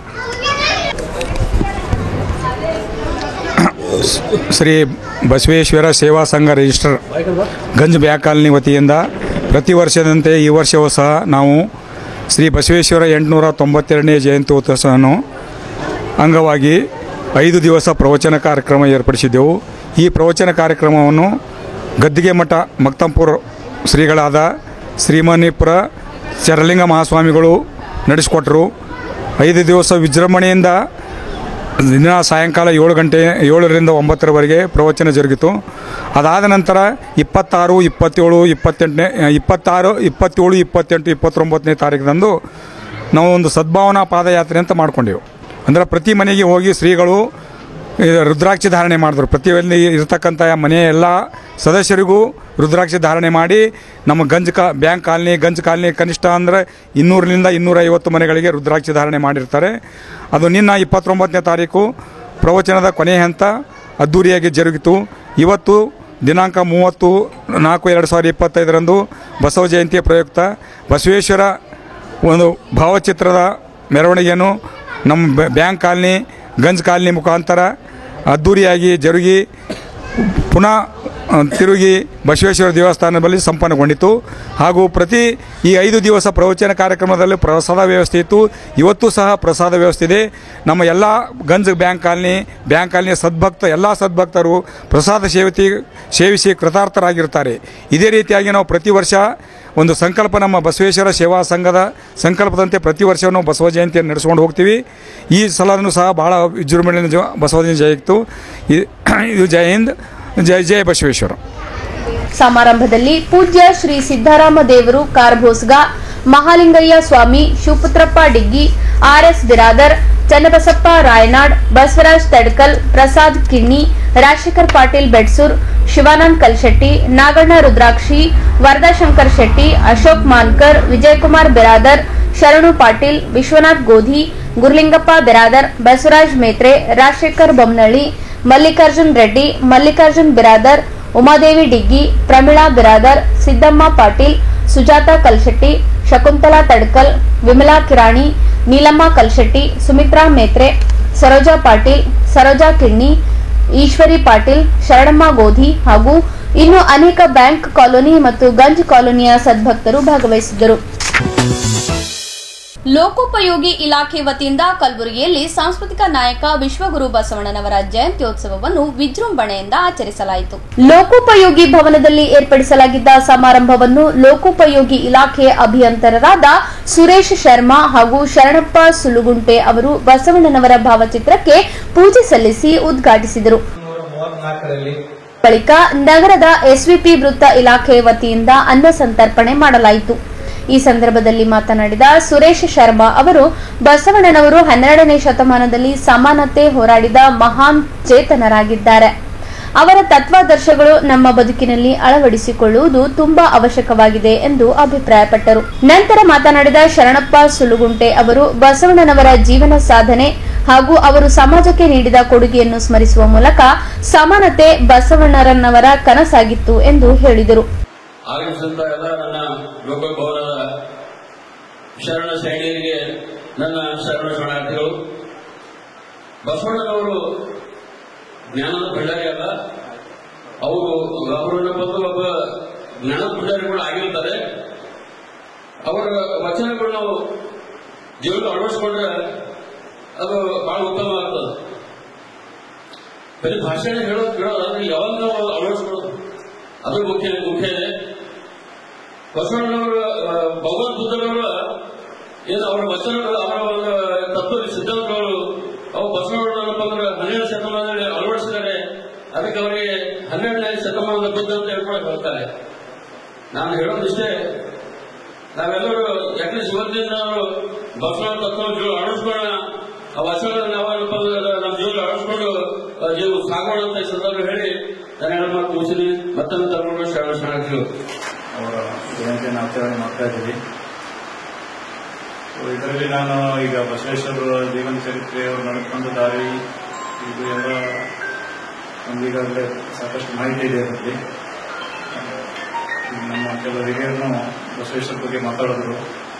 ಶ್ರೀ ಬಸವೇಶ್ವರ ಸೇವಾ ಸಂಘ ರಿಜಿಸ್ಟರ್ ಗಂಜ್ ಬ್ಯಾಂಕ್ ಕಾಲನಿ ವತಿಯಿಂದ ಪ್ರತಿ ವರ್ಷದಂತೆ ಈ ವರ್ಷವೂ ಸಹ ನಾವು ಶ್ರೀ ಬಸವೇಶ್ವರ 892ನೇ ಜಯಂತ್ಯೋತ್ಸವವನ್ನು ಅಂಗವಾಗಿ 5 ದಿವಸ ಪ್ರವಚನ ಕಾರ್ಯಕ್ರಮ ಏರ್ಪಡಿಸಿದ್ದೆವು. ಈ ಪ್ರವಚನ ಕಾರ್ಯಕ್ರಮವನ್ನು ಗದ್ದಿಗೆ ಮಠ ಮಕ್ತಂಪುರ ಶ್ರೀಗಳಾದ ಶ್ರೀಮನಿಪುರ ಚರಲಿಂಗ ಮಹಾಸ್ವಾಮಿಗಳು ನಡೆಸಿಕೊಟ್ಟರು. 5 ದಿವಸ ವಿಜೃಂಭಣೆಯಿಂದ ದಿನ ಸಾಯಂಕಾಲ 7ರಿಂದ 9ರವರೆಗೆ ಪ್ರವಚನ ಜರುಗಿತು. ಅದಾದ ನಂತರ 26, 27, 28 29ನೇ ತಾರೀಕಿನಂದು ನಾವು ಒಂದು ಸದ್ಭಾವನಾ ಪಾದಯಾತ್ರೆ ಅಂತ ಮಾಡ್ಕೊಂಡೆವು. ಅಂದರೆ ಪ್ರತಿ ಮನೆಗೆ ಹೋಗಿ ಶ್ರೀಗಳು ರುದ್ರಾಕ್ಷಿ ಧಾರಣೆ ಮಾಡಿದ್ರು. ಪ್ರತಿಯಲ್ಲಿ ಇರತಕ್ಕಂಥ ಮನೆಯ ಎಲ್ಲ ಸದಸ್ಯರಿಗೂ ರುದ್ರಾಕ್ಷಿ ಧಾರಣೆ ಮಾಡಿ ನಮ್ಮ ಬ್ಯಾಂಕ್ ಕಾಲನಿ, ಗಂಜ್ ಕಾಲನಿ ಕನಿಷ್ಠ ಅಂದರೆ 200ರಿಂದ 250 ಮನೆಗಳಿಗೆ ರುದ್ರಾಕ್ಷಿ ಧಾರಣೆ ಮಾಡಿರ್ತಾರೆ. ಅದು ನಿನ್ನ 29ನೇ ತಾರೀಕು ಪ್ರವಚನದ ಕೊನೆಯ ಹಂತ ಅದ್ದೂರಿಯಾಗಿ ಜರುಗಿತು. ಇವತ್ತು ದಿನಾಂಕ 30/4/2025 ಬಸವ ಜಯಂತಿಯ ಪ್ರಯುಕ್ತ ಬಸವೇಶ್ವರ ಒಂದು ಭಾವಚಿತ್ರದ ಮೆರವಣಿಗೆಯನ್ನು ನಮ್ಮ ಬ್ಯಾಂಕ್ ಕಾಲನಿ, ಗಂಜ್ ಕಾಲನಿ ಮುಖಾಂತರ ಅದ್ದೂರಿಯಾಗಿ ಜರುಗಿ ಪುನಃ ತಿರುಗಿ ಬಸವೇಶ್ವರ ದೇವಸ್ಥಾನದಲ್ಲಿ ಸಂಪನ್ನಗೊಂಡಿತು. ಹಾಗೂ ಪ್ರತಿ ಈ 5 ದಿವಸ ಪ್ರವಚನ ಕಾರ್ಯಕ್ರಮದಲ್ಲಿ ಪ್ರಸಾದ ವ್ಯವಸ್ಥೆ ಇತ್ತು. ಇವತ್ತು ಸಹ ಪ್ರಸಾದ ವ್ಯವಸ್ಥೆ ಇದೆ. ನಮ್ಮ ಎಲ್ಲ ಗಂಜ್ ಬ್ಯಾಂಕ್ ಕಾಲನಿಯ ಎಲ್ಲ ಸದ್ಭಕ್ತರು ಪ್ರಸಾದ ಸೇವಿಸಿ ಕೃತಾರ್ಥರಾಗಿರ್ತಾರೆ. ಇದೇ ರೀತಿಯಾಗಿ ನಾವು ಪ್ರತಿ ವರ್ಷ ಒಂದು ಸಂಕಲ್ಪ, ನಮ್ಮ ಬಸವೇಶ್ವರ ಸೇವಾ ಸಂಘದ ಸಂಕಲ್ಪದಂತೆ ಪ್ರತಿ ವರ್ಷ ನಾವು ಬಸವ ಜಯಂತಿಯನ್ನು ನಡೆಸ್ಕೊಂಡು ಹೋಗ್ತೀವಿ. ಈ ಸಲನೂ ಸಹ ಬಹಳ ವಿಜೃಂಭಣೆಯಿಂದ ಬಸವ ಜಯಂತಿ ಜಯಿತು. ಇದು ಜೈ ಹಿಂದ್, ಜೈ ಬಸವೇಶ್ವರ. ಸಮಾರಂಭದಲ್ಲಿ ಪೂಜ್ಯ ಶ್ರೀ ಸಿದ್ದರಾಮ ದೇವರು ಕಾರ್ಭೋಸ್ಗ, ಮಹಾಲಿಂಗಯ್ಯ ಸ್ವಾಮಿ, ಶಿವಪುತ್ರಪ್ಪ ಡಿಗ್ಗಿ, ಆರ್ಎಸ್ ಬಿರಾದರ್, ಚನ್ನಬಸಪ್ಪ ರಾಯನಾಡ್, ಬಸವರಾಜ್ ತಡ್ಕಲ್, ಪ್ರಸಾದ್ ಕಿಣ್ಣಿ, ರಾಜಶೇಖರ್ ಪಾಟೀಲ್ ಬೆಡ್ಸೂರ್, ಶಿವಾನಂದ್ ಕಲ್ಶೆಟ್ಟಿ, ನಾಗಣ್ಣ ರುದ್ರಾಕ್ಷಿ, ವರದಾ ಶಂಕರ್ ಶೆಟ್ಟಿ, ಅಶೋಕ್ ಮಾನ್ಕರ್, ವಿಜಯಕುಮಾರ್ ಬಿರಾದರ್, ಶರಣು ಪಾಟೀಲ್, ವಿಶ್ವನಾಥ್ ಗೋಧಿ, ಗುರುಲಿಂಗಪ್ಪ ಬಿರಾದರ್, ಬಸವರಾಜ್ ಮೇತ್ರೆ, ರಾಜಶೇಖರ್ ಬೊಮ್ಮನಹಳ್ಳಿ, ಮಲ್ಲಿಕಾರ್ಜುನ್ ರೆಡ್ಡಿ, ಮಲ್ಲಿಕಾರ್ಜುನ್ ಬಿರಾದರ್, ಉಮಾದೇವಿ ಡಿಗ್ಗಿ, ಪ್ರಮೀಳಾ ಬಿರಾದರ್, ಸಿದ್ದಮ್ಮ ಪಾಟೀಲ್, ಸುಜಾತಾ ಕಲ್ಶೆಟ್ಟಿ, ಶಕುಂತಲಾ ತಡ್ಕಲ್, ವಿಮಲಾ ಕಿರಾಣಿ, ನೀಲಮ್ಮ ಕಲ್ಶೆಟ್ಟಿ, ಸುಮಿತ್ರಾ ಮೇತ್ರೆ, ಸರೋಜಾ ಪಾಟೀಲ್, ಸರೋಜಾ ಕಿಣ್ಣಿ, ಈಶ್ವರಿ ಪಾಟೀಲ್, ಶರಣಮ್ಮ ಗೋಧಿ ಹಾಗೂ ಇನ್ನು ಅನೇಕ ಬ್ಯಾಂಕ್ ಕಾಲೋನಿ ಮತ್ತು ಗಂಜ್ ಕಾಲೋನಿಯ ಸದ್ಭಕ್ತರು ಭಾಗವಹಿಸಿದ್ದರು. ಲೋಕೋಪಯೋಗಿ ಇಲಾಖೆ ವತಿಯಿಂದ ಕಲಬುರಗಿಯಲ್ಲಿ ಸಾಂಸ್ಕೃತಿಕ ನಾಯಕ ವಿಶ್ವಗುರು ಬಸವಣ್ಣನವರ ಜಯಂತ್ಯೋತ್ಸವವನ್ನು ವಿಜೃಂಭಣೆಯಿಂದ ಆಚರಿಸಲಾಯಿತು. ಲೋಕೋಪಯೋಗಿ ಭವನದಲ್ಲಿ ಏರ್ಪಡಿಸಲಾಗಿದ್ದ ಸಮಾರಂಭವನ್ನು ಲೋಕೋಪಯೋಗಿ ಇಲಾಖೆಯ ಅಭಿಯಂತರರಾದ ಸುರೇಶ್ ಶರ್ಮಾ ಹಾಗೂ ಶರಣಪ್ಪ ಸುಲುಗುಂಟೆ ಅವರು ಬಸವಣ್ಣನವರ ಭಾವಚಿತ್ರಕ್ಕೆ ಪೂಜೆ ಸಲ್ಲಿಸಿ ಉದ್ಘಾಟಿಸಿದರು. ಬಳಿಕ ನಗರದ ಎಸ್ವಿಪಿ ವೃತ್ತ ಇಲಾಖೆ ವತಿಯಿಂದ ಅನ್ನ ಸಂತರ್ಪಣೆ ಮಾಡಲಾಯಿತು. ಈ ಸಂದರ್ಭದಲ್ಲಿ ಮಾತನಾಡಿದ ಸುರೇಶ್ ಶರ್ಮಾ ಅವರು ಬಸವಣ್ಣನವರು 12ನೇ ಶತಮಾನದಲ್ಲಿ ಸಮಾನತೆ ಹೋರಾಡಿದ ಮಹಾನ್ ಚೇತನರಾಗಿದ್ದಾರೆ. ಅವರ ತತ್ವಾದರ್ಶಗಳು ನಮ್ಮ ಬದುಕಿನಲ್ಲಿ ಅಳವಡಿಸಿಕೊಳ್ಳುವುದು ತುಂಬಾ ಅವಶ್ಯಕವಾಗಿದೆ ಎಂದು ಅಭಿಪ್ರಾಯಪಟ್ಟರು. ನಂತರ ಮಾತನಾಡಿದ ಶರಣಪ್ಪ ಸುಲುಗುಂಟೆ ಅವರು ಬಸವಣ್ಣನವರ ಜೀವನ ಸಾಧನೆ ಹಾಗೂ ಅವರು ಸಮಾಜಕ್ಕೆ ನೀಡಿದ ಕೊಡುಗೆಯನ್ನು ಸ್ಮರಿಸುವ ಮೂಲಕ ಸಮಾನತೆ ಬಸವಣ್ಣರನ್ನವರ ಕನಸಾಗಿತ್ತು ಎಂದು ಹೇಳಿದರು. ಆಗಮಿಸಿದಂತ ಎಲ್ಲ ನನ್ನ ಲೋಕಭವನದ ಶರಣ ಸೈನಿಕರಿಗೆ ನನ್ನ ಶರಣಾರ್ಥಿಗಳು. ಬಸವಣ್ಣನವರು ಜ್ಞಾನದ ಭಂಡಾರಿ ಅಲ್ಲ, ಅವರನ್ನ ಬಂದು ಒಬ್ಬ ಜ್ಞಾನದ ಭಂಡಾರಿಗಳು ಆಗಿರ್ತಾರೆ. ಅವರ ವಚನಗಳು ನಾವು ಜೀವನ ಅಳವಡಿಸಿಕೊಂಡ್ರೆ ಅದು ಬಹಳ ಉತ್ತಮ ಆಗ್ತದೆ. ಬರೀ ಭಾಷಣ ಹೇಳೋದು ಯಾವಾಗ ನಾವು ಅಳವಡಿಸ್ಕೊಳ್ಳೋದು ಅದು ಮುಖ್ಯ ಇದೆ. ಬಸವಣ್ಣನವರು ಭಗವಾನ್ ಬುದ್ಧನವರು ಏನು ಅವರ ವಚನಗಳು ಅವರ ಒಂದು ತತ್ವ ಸಿದ್ಧಾಂತಗಳು ಅವು ಬಸವಣ್ಣನಪ್ಪ 12ನೇ ಶತಮಾನದಲ್ಲಿ ಅಳವಡಿಸಿದ್ದಾರೆ. ಅದಕ್ಕೆ ಅವರಿಗೆ 12ನೇ ಶತಮಾನದ ಬುದ್ಧ ಅಂತ ಹೇಳ್ಕೊಂಡು ಬರ್ತಾರೆ. ನಾನು ಹೇಳೋದಿಷ್ಟೇ, ನಾವೆಲ್ಲರೂ ಅಟ್ಲೀಸ್ಟ್ ಇವತ್ತಿನಿಂದ ಅವರು ಬಸವಣ್ಣ ತತ್ವ ಅಳವಡಿಸ್ಕೊಳ್ಳೋಣ, ಆ ವಚನಗಳನ್ನು ನಾವೇನಪ್ಪ ನಮ್ಮ ಜೀವನ ಅಳವಡಿಸ್ಕೊಂಡು ಜೀವ ಸಾಗೋಣ ಅಂತ ಈ ಸಂದರ್ಭ ಹೇಳಿ ನಾನು ಹೇಳೋ ಮಾತು ಮುಗಿಸಿದ್ವಿ. ಮತ್ತೊಂದು ತಗೊಂಡು ಶರಣಾರ್ಥಿಗಳು ಅವರ ಜಯಂತಿಯನ್ನು ಆಚರಣೆ ಮಾಡ್ತಾ ಇದ್ದೀವಿ. ಇದರಲ್ಲಿ ನಾನು ಈಗ ಬಸವೇಶ್ವರರ ಜೀವನ ಚರಿತ್ರೆ, ಅವರು ನಡೆದುಕೊಂಡ ದಾರಿ, ಇದು ಎಲ್ಲ ನಮಗೀಗಾಗಲೇ ಸಾಕಷ್ಟು ಮಾಹಿತಿ ಇದೆ. ಅದರಲ್ಲಿ ನಮ್ಮ ಕೆಲವು ಹಿರಿಯರನ್ನು ಬಸವೇಶ್ವರ ಬಗ್ಗೆ ಮಾತಾಡಿದ್ರು.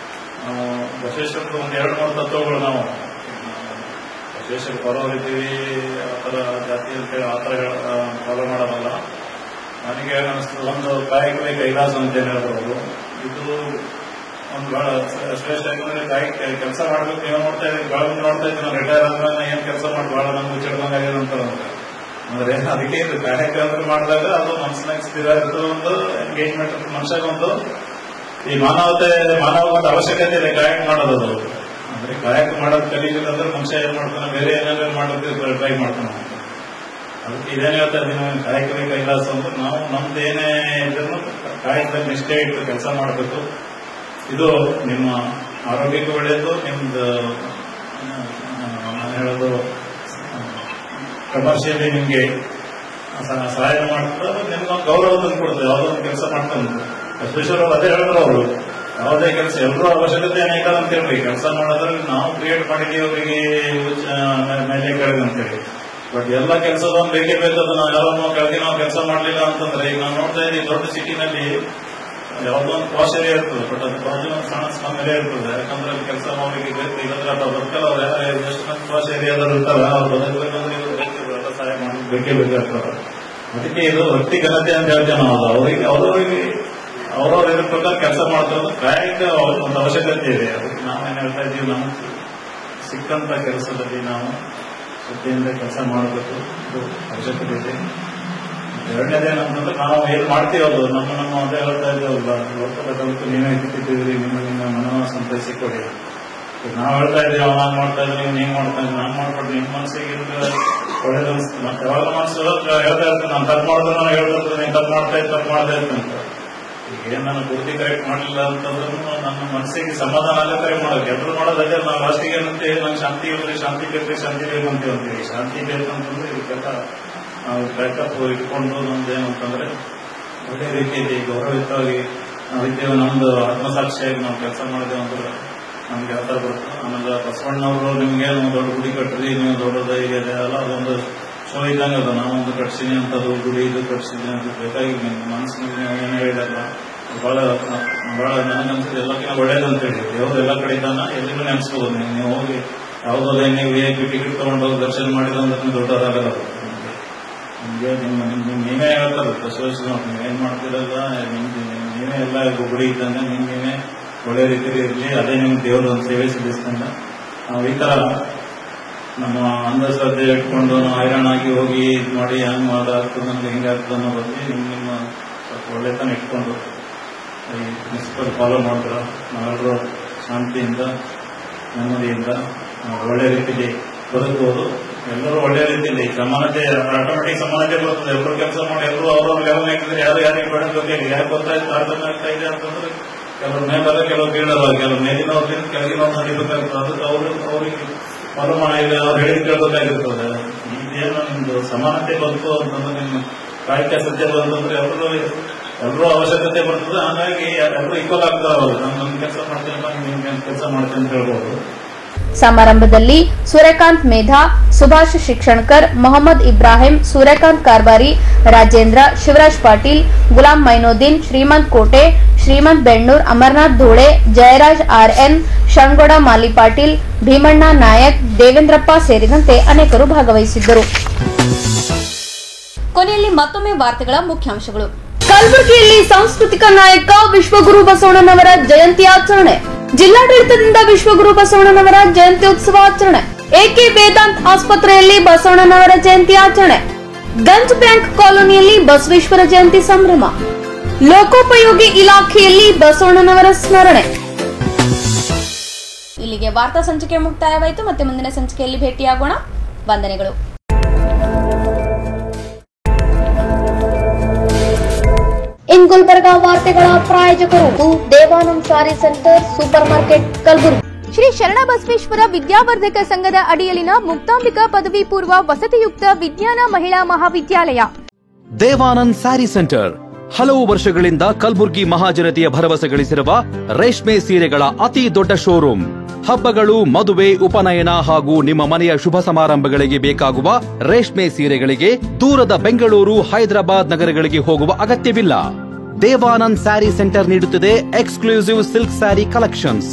ನಾವು ಬಸವೇಶ್ವರದ ಒಂದು 2-3 ತತ್ವಗಳು ನಾವು ಬಸವೇಶ್ವರ ಫಾಲೋ ಇದ್ದೀವಿ, ಆ ಥರ ಜಾತಿ ಅಂತೇಳಿ ಆ ಥರ ಫಾಲೋ ಮಾಡೋದಲ್ಲ. ನನಗೆ ಅನಿಸ್ತದೆ ಒಂದು ಕಾಯಕವೇ ಕೈಲಾಸ ಅಂತ ಹೇಳ್ಬೋದು. ಇದು ಒಂದು ಬಹಳ ಶ್ರೇಷ್ಠ. ಯಾಕಂದ್ರೆ ಕಾಯಕ ಕೆಲಸ ಮಾಡ್ಬೇಕು. ನೀವು ನೋಡ್ತಾ ಇದ್ದೀವಿ, ಬಹಳ ನೋಡ್ತಾ ಇದ್ದೀವಿ, ನಾವು ರಿಟೈರ್ ಆದ್ಮೇಲೆ ಏನ್ ಕೆಲಸ ಮಾಡಿ ಬಹಳ ನಮ್ಗೆ ಚಿಡ್ದಂಗಾಗಿದೆ ಅಂತಾರೆ. ಅಂದ್ರೆ ಅದಕ್ಕೆ ಇದು ಕಾಯಕ ಅಂದ್ರೆ ಮಾಡಿದಾಗ ಅದು ಮನಸ್ಸಿನಾಗ ಸ್ಥಿರ ಇರ್ತದೆ. ಒಂದು ಎಂಗೇಜ್ಮೆಂಟ್ ಮನುಷ್ಯಾಗ ಒಂದು ಈ ಮಾನವ ಒಂದು ಅವಶ್ಯಕತೆ ಇದೆ ಕಾಯಕ ಮಾಡೋದು. ಅಂದ್ರೆ ಕಾಯಕ ಮಾಡೋದು ಕಲಿಯಿಲ್ಲ ಅಂದ್ರೆ ಮನುಷ್ಯ ಏನ್ ಮಾಡ್ತಾನೆ, ಬೇರೆ ಏನಾದ್ರು ಮಾಡೋದಕ್ಕೆ ಟ್ರೈ ಮಾಡ್ತಾನೆ. ಅದಕ್ಕೆ ಇದೇನು ಹೇಳ್ತಾ ಇದ್ದೀನಿ, ಕಾಯಕವೇ ಕೈಲಾಸ ಅಂದ್ರೆ ನಾವು ನಮ್ದು ಏನೇ ಇದ್ರೂ ಕಾಯಕದಲ್ಲಿ ನಿಷ್ಠೆ ಇಟ್ಟು ಕೆಲಸ ಮಾಡಬೇಕು. ಇದು ನಿಮ್ಮ ಆರೋಗ್ಯಕ್ಕೂ ಒಳ್ಳೆಯದು, ನಿಮ್ದು ಹೇಳೋದು ಕಮರ್ಷಿಯಲಿ ನಿಮ್ಗೆ ಸಹಾಯ ಮಾಡ್ತಾರೆ, ನಿಮ್ಗೊಂದು ಗೌರವ ತಂದು ಕೊಡ್ತದೆ. ಯಾವುದೊಂದು ಕೆಲಸ ಮಾಡ್ಕೊಂಡು ಬಸವೇಶ್ವರ ಅದೇ ಹೇಳಿದ್ರು, ಅವರು ಯಾವುದೇ ಕೆಲಸ ಎಲ್ಲರೂ ಅವಶ್ಯಕತೆ ಏನಾಯ್ತಲ್ಲ ಅಂತ ಹೇಳಿ ಕೆಲಸ ಮಾಡೋದ್ರಲ್ಲಿ ನಾವು ಕ್ರಿಯೇಟ್ ಮಾಡಿದೀವಿ ಅವರಿಗೆ ಮೇಲೆ ಕೆಳಗೆ ಅಂತೇಳಿ. ಬಟ್ ಎಲ್ಲ ಕೆಲಸದೊಂದು ಬೇಕೇ ಬೇಕಾದ ನಾವು ಯಾರೋ ಕೆಳಗೆ ನಾವು ಕೆಲಸ ಮಾಡಲಿಲ್ಲ ಅಂತಂದ್ರೆ, ಈಗ ನಾವು ನೋಡ್ತಾ ಇದ್ದೀವಿ ದೊಡ್ಡ ಸಿಟಿನಲ್ಲಿ ಯಾವುದೋ ಒಂದು ಪಾಶ್ ಏರಿಯಾ ಇರ್ತದೆ, ಬಟ್ ಅದು ಬಾಜು ಒಂದು ಸಣ್ಣ ಸಣ್ಣ ಏರಿಯಾ ಇರ್ತದೆ. ಯಾಕಂದ್ರೆ ಅಲ್ಲಿ ಕೆಲಸ ಮಾಡೋರಿಗೆ ಇಲ್ಲಂದ್ರೆ ಅದು ಬದುಕಲ್ಲ. ಅವ್ರು ಎಷ್ಟು ಮಂದಿ ಪಾಶ್ ಏರಿಯಾದವ್ರು ಇರ್ತಾರ, ಅವ್ರು ಬದುಕಬೇಕಂದ್ರೆ ಇವರು ಎಲ್ಲ ಸಹಾಯ ಮಾಡೋದು ಬೇಕೇ ಬೇಕಾಗ್ತದೆ. ಅದಕ್ಕೆ ಇದು ವ್ಯಕ್ತಿ ಘನತೆ ಅಂತ ಹೇಳ್ತೇವೆ ನಾವು. ಅವರಿಗೆ ಅವ್ರವ್ರ ಇದ್ರ ಪ್ರಕಾರ ಕೆಲಸ ಮಾಡ್ತಾರೆ. ಕಾಯಕ ಒಂದು ಅವಶ್ಯಕತೆ ಇದೆ. ಅದಕ್ಕೆ ನಾವೇನು ಹೇಳ್ತಾ ಇದ್ದೀವಿ, ನಮ್ಗೆ ಸಿಕ್ಕಂತ ಕೆಲಸದಲ್ಲಿ ನಾವು ಶ್ರದ್ಧೆಯಿಂದ ಕೆಲಸ ಮಾಡಬೇಕು, ಇದು ಅವಶ್ಯಕತೆ ಇದೆ. ಎರಡನೇದೇನಂತಂದ್ರೆ ನಾವು ಏನ್ ಮಾಡ್ತೀವಿ ಅದು ನಮ್ಮ ಅದೇ ಹೇಳ್ತಾ ಇದ್ದೀವಲ್ಲ, ಲೋಕದ ಕಲಿತು ನೀವೇ ಇಟ್ಟಿದ್ದೀರಿ, ನಿಮ್ಮ ಮನವನ್ನು ಸಂತೈಸಿಕೊಡಿ. ನಾವು ಹೇಳ್ತಾ ಇದ್ದೀವಿ ನಾನು ಮಾಡ್ತಾ ಇದ್ದೀನಿ, ನೀವು ಮಾಡ್ತಾ ಇದ್ದೀನಿ, ನಾನು ಮಾಡ್ಕೊಡ್ತೀನಿ. ನಿಮ್ಮ ಮನಸ್ಸಿಗೆ ಒಳ್ಳೇದು ಅನಿಸ್ತದೆ. ಮತ್ತೆ ಯಾವಾಗ ಮನಸ್ಸು ಹೇಳ್ತಾ ಇರ್ತೀನಿ, ನಾನು ತಪ್ಪು ಮಾಡಿದ್ರೆ ನಾನು ಹೇಳ್ತಿರ್ತೀನಿ, ನೀನು ತಪ್ಪು ಮಾಡ್ತಾ ಇತ್ತು ಅಂತ. ಈಗ ಏನ್ ನಾನು ಪೂರ್ತಿ ಕರೆಕ್ಟ್ ಮಾಡಲಿಲ್ಲ ಅಂತಂದ್ರೂ ನನ್ನ ಮನಸ್ಸಿಗೆ ಸಮಾಧಾನ ಆಗೋ ಕರೆಕ್ಟ್ ಮಾಡೋದು. ಎಲ್ಲರೂ ಮಾಡೋದಲ್ಲೇ ನಾವು ಲಾಸ್ಟಿಗೆ ಏನಂತೇಳಿ ನಂಗೆ ಶಾಂತಿ ಇಲ್ಲರಿ, ಶಾಂತಿ ಬೇಕು, ಶಾಂತಿ ಬೇಕು ಅಂತೀವಿ. ಶಾಂತಿ ಬೇಕಂತಂದ್ರೆ ಇದಕ್ಕೆಲ್ಲ ನಾವು ಬ್ಯಾಕಪ್ ಇಟ್ಕೊಂಡು ನಮ್ದೇನಂತಂದ್ರೆ ಒಳ್ಳೆ ರೀತಿಯಲ್ಲಿ ಗೌರವಯುತವಾಗಿ ನಾವಿದ್ದೇವೆ, ನಮ್ದು ಆತ್ಮಸಾಕ್ಷಿಯಾಗಿ ನಾವು ಕೆಲಸ ಮಾಡಿದ್ದೇವೆ ಅಂತಂದ್ರೆ ನಮ್ಗೆ ಯಾವ ಥರ ಬರುತ್ತೆ. ಆಮೇಲೆ ಬಸವಣ್ಣವರು ನಿಮ್ಗೇನು ದೊಡ್ಡ ಗುಡಿ ಕಟ್ಟ್ರಿ, ನೀವು ದೊಡ್ಡದು ಹೀಗೆ ಅಲ್ಲ, ಅದೊಂದು ಶೋ ಇದ್ದಂಗೆ ಅದು. ನಾವೊಂದು ಕಟ್ಸಿನಿ ಅಂತದ್ದು ಗುಡಿ ಇದು ಕಟ್ಸಿನಿ ಅಂತ ಬೇಕಾಗಿ ನಿಮ್ಮ ಮನಸ್ಸಿನಲ್ಲಿ ಏನು ಹೇಳಿದಲ್ಲ ಬಹಳ ನನಗನ್ಸಿದೆ ಎಲ್ಲಕ್ಕಿಂತ ಒಳ್ಳೇದಂತೇಳಿ. ದೇವ್ರು ಎಲ್ಲ ಕಡೆ ಇದ್ದಾನ, ಎಲ್ಲಿಗೂ ನೆನೆಸ್ಬೋದು. ನೀವು ಹೋಗಿ ಯಾವುದೋ ನೀವು VIP ಟಿಕೆಟ್ ತಗೊಂಡು ಹೋಗಿ ದರ್ಶನ ಮಾಡಿದಂದ್ರೆ ದೊಡ್ಡದಾಗಲ್ಲ. ನಿಮ್ಗೆ ನೀವೇ ಹೇಳ್ತಾರೆ ಬಸವೇಶ್ವರ, ನೀವೇನ್ ಮಾಡ್ತಿರಲ್ಲ, ನೀವೇ ಎಲ್ಲ ಗುಡಿ ಇದ್ದಂಗೆ ನೀವೇ ಒಳ್ಳೆ ರೀತಿಯಲ್ಲಿ ಇರಲಿ. ಅದೇ ನಿಮ್ಗೆ ದೇವರ ಒಂದು ಸೇವೆ ಸಲ್ಲಿಸ್ಕೊಂಡ ನಾವು ಈ ತರ ನಮ್ಮ ಅಂಧಶ್ರದ್ಧೆ ಇಟ್ಕೊಂಡು ನಾವು ಹೈರಾಣಾಗಿ ಹೋಗಿ ಇದು ಮಾಡಿ ಹ್ಯಾಂಗ್ ಮಾಡೋದು ನಮ್ಗೆ ಹೆಂಗಾಗ್ತದೆ ಅನ್ನೋ ಬಗ್ಗೆ ನಿಮ್ಮ ಸ್ವಲ್ಪ ಒಳ್ಳೆತನ ಇಟ್ಕೊಂಡು ಈ ಪ್ರಿನ್ಸಿಪಲ್ ಫಾಲೋ ಮಾಡಿದ್ರೆ ನಾವೆಲ್ಲರೂ ಶಾಂತಿಯಿಂದ ನೆಮ್ಮದಿಯಿಂದ ಒಳ್ಳೆ ರೀತಿಯಲ್ಲಿ ಬದುಕಬಹುದು. ಎಲ್ಲರೂ ಒಳ್ಳೆ ರೀತಿಯಲ್ಲಿ ಸಮಾನತೆ ಆಟೋಮೆಟಿಕ್ ಸಮಾನತೆ ಬರ್ತದೆ. ಎಲ್ಲರೂ ಕೆಲಸ ಮಾಡಿ ಎಲ್ಲರೂ ಅವ್ರವ್ರ ಲೆವೆಲ್ ಹಾಕಿದ್ರೆ ಯಾರು ಯಾರಿಗೆ ಬೇಡಬೇಕಾಗಿ ಯಾಕೆ ಗೊತ್ತಾಯ್ತು ತಾರತಮ್ಯ ಆಗ್ತಾ ಇದೆ ಅಂತಂದ್ರೆ ಕೆಲವರು ಮೇಲಲ್ಲ, ಕೆಲವರು ಕೀಳಲ್ಲ, ಕೆಲವರು ಮೇಲಿನವ್ರಿಂದ ಕೆಳಗಿನವ್ರು ನಡಿಬೇಕಾಗ್ತದೆ. ಅದಕ್ಕೆ ಅವ್ರಿಗೆ ಫಾಲೋ ಮಾಡಿ ಅವ್ರು ಹೇಳಿದ್ ಕೇಳಬೇಕಾಗಿರ್ತದೆ. ಇದೇನು ನಿಮ್ದು ಸಮಾನತೆ ಬಂತು ಅಂತಂದ್ರೆ ನಿಮ್ಮ ಕಾಯ್ಕೆ ಸತ್ಯ ಬಂತು ಅಂದ್ರೆ ಎಲ್ಲರೂ ಅವಶ್ಯಕತೆ ಬರ್ತದೆ. ಹಾಗಾಗಿ ಎಲ್ಲರೂ ಈಕ್ವಲ್ ಆಗ್ತಾರಲ್ಲ. ನಾನು ಕೆಲಸ ಮಾಡ್ತೇನೆ, ನಿಮ್ಗೆ ಕೆಲಸ ಮಾಡ್ತೇನೆ ಅಂತ ಹೇಳ್ಬೋದು. ಸಮಾರಂಭದಲ್ಲಿ ಸೂರ್ಯಕಾಂತ್ ಮೇಧಾ, ಸುಭಾಷ್ ಶಿಕ್ಷಣಕರ್, ಮೊಹಮ್ಮದ್ ಇಬ್ರಾಹಿಂ, ಸೂರ್ಯಕಾಂತ್ ಕಾರ್ಬಾರಿ, ರಾಜೇಂದ್ರ, ಶಿವರಾಜ್ ಪಾಟೀಲ್, ಗುಲಾಂ ಮೈನುದ್ದೀನ್, ಶ್ರೀಮಂತ್ ಕೋಟೆ, ಶ್ರೀಮಂತ್ ಬೆಣ್ಣೂರ್, ಅಮರನಾಥ್ ಧೂಳೆ, ಜಯರಾಜ್ ಆರ್ಎನ್, ಶಂಗೋಡ ಮಾಲಿ ಪಾಟೀಲ್, ಭೀಮಣ್ಣ ನಾಯಕ್, ದೇವೇಂದ್ರಪ್ಪ ಸೇರಿದಂತೆ ಅನೇಕರು ಭಾಗವಹಿಸಿದ್ದರು. ಕೊನೆಯಲ್ಲಿ ಮತ್ತೊಮ್ಮೆ ವಾರ್ತೆಗಳ ಮುಖ್ಯಾಂಶಗಳು. ಕಲಬುರಗಿಯಲ್ಲಿ ಸಾಂಸ್ಕೃತಿಕ ನಾಯಕ ವಿಶ್ವಗುರು ಬಸವಣ್ಣನವರ ಜಯಂತಿ ಆಚರಣೆ. ಜಿಲ್ಲಾಡಳಿತದಿಂದ ವಿಶ್ವಗುರು ಬಸವಣ್ಣನವರ ಜಯಂತ್ಯೋತ್ಸವ ಆಚರಣೆ. ಎಕೆ ವೇದಾಂತ್ ಆಸ್ಪತ್ರೆಯಲ್ಲಿ ಬಸವಣ್ಣನವರ ಜಯಂತಿ ಆಚರಣೆ. ಗಂಜ್ ಬ್ಯಾಂಕ್ ಕಾಲೋನಿಯಲ್ಲಿ ಬಸವೇಶ್ವರ ಜಯಂತಿ ಸಂಭ್ರಮ. ಲೋಕೋಪಯೋಗಿ ಇಲಾಖೆಯಲ್ಲಿ ಬಸವಣ್ಣನವರ ಸ್ಮರಣೆ. ಇಲ್ಲಿಗೆ ವಾರ್ತಾ ಸಂಚಿಕೆ ಮುಕ್ತಾಯವಾಯಿತು. ಮತ್ತೆ ಮುಂದಿನ ಸಂಚಿಕೆಯಲ್ಲಿ ಭೇಟಿಯಾಗೋಣ. ವಂದನೆಗಳು. ಇನ್ ಗುಲ್ಬರ್ಗಾ ವಾರ್ತೆಗಳ ಪ್ರಾಯೋಜಕರು Devanand sari centre, supermarket, Kalaburagi. Shri Sharanabasaveshwara Vidyavardhaka ಸಂಘದ ಅಡಿಯಲ್ಲಿನ ಮುಕ್ತಾಂಬಿಕಾ ಪದವಿ ಪೂರ್ವ ವಸತಿಯುಕ್ತ ವಿಜ್ಞಾನ ಮಹಿಳಾ ಮಹಾವಿದ್ಯಾಲಯ. ದೇವಾನಂದ್ ಸ್ಯಾರಿ ಸೆಂಟರ್ ಹಲವು ವರ್ಷಗಳಿಂದ ಕಲಬುರ್ಗಿ ಮಹಾಜನತೆಯ ಭರವಸೆ ಗಳಿಸಿರುವ ರೇಷ್ಮೆ ಸೀರೆಗಳ ಅತಿ ದೊಡ್ಡ ಶೋರೂಮ್. ಹಬ್ಬಗಳು, ಮದುವೆ, ಉಪನಯನ ಹಾಗೂ ನಿಮ್ಮ ಮನೆಯ ಶುಭ ಸಮಾರಂಭಗಳಿಗೆ ಬೇಕಾಗುವ ರೇಷ್ಮೆ ಸೀರೆಗಳಿಗೆ ದೂರದ ಬೆಂಗಳೂರು, ಹೈದರಾಬಾದ್ ನಗರಗಳಿಗೆ ಹೋಗುವ ಅಗತ್ಯವಿಲ್ಲ. ದೇವಾನಂದ್ ಸ್ಯಾರಿ ಸೆಂಟರ್ ನೀಡುತ್ತಿದೆ exclusive silk sari collections.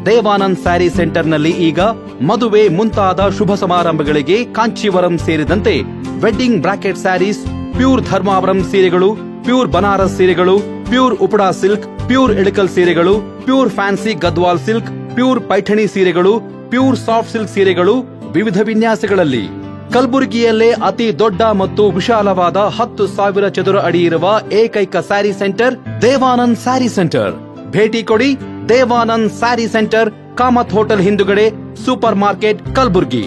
Devanand sari ಸೆಂಟರ್ನಲ್ಲಿ ಈಗ ಮದುವೆ ಮುಂತಾದ ಶುಭ ಸಮಾರಂಭಗಳಿಗೆ ಕಾಂಚೀವರಂ ಸೇರಿದಂತೆ wedding brocade saris, pure Dharmavaram ಸೀರೆಗಳು, ಪ್ಯೂರ್ ಬನಾರಸ್ ಸೀರೆಗಳು, pure Uppada silk, pure Ilkal ಸೀರೆಗಳು, pure fancy Gadwal silk, pure Paithani ಸೀರೆಗಳು, ಪ್ಯೂರ್ ಸಾಫ್ಟ್ ಸಿಲ್ಕ್ ಸೀರೆಗಳು ವಿವಿಧ ವಿನ್ಯಾಸಗಳಲ್ಲಿ. ಕಲಬುರಗಿಯಲ್ಲೇ ಅತಿ ದೊಡ್ಡ ಮತ್ತು ವಿಶಾಲವಾದ 10,000 ಚದುರ ಅಡಿ ಇರುವ ಏಕೈಕ ಸ್ಯಾರಿ ಸೆಂಟರ್ ದೇವಾನಂದ್ ಸ್ಯಾರಿ ಸೆಂಟರ್. ಭೇಟಿ ಕೊಡಿ. ದೇವಾನಂದ್ ಸ್ಯಾರಿ ಸೆಂಟರ್, ಕಾಮತ್ ಹೋಟೆಲ್ ಹಿಂದುಗಡೆ, ಸೂಪರ್ ಮಾರ್ಕೆಟ್, ಕಲಬುರಗಿ.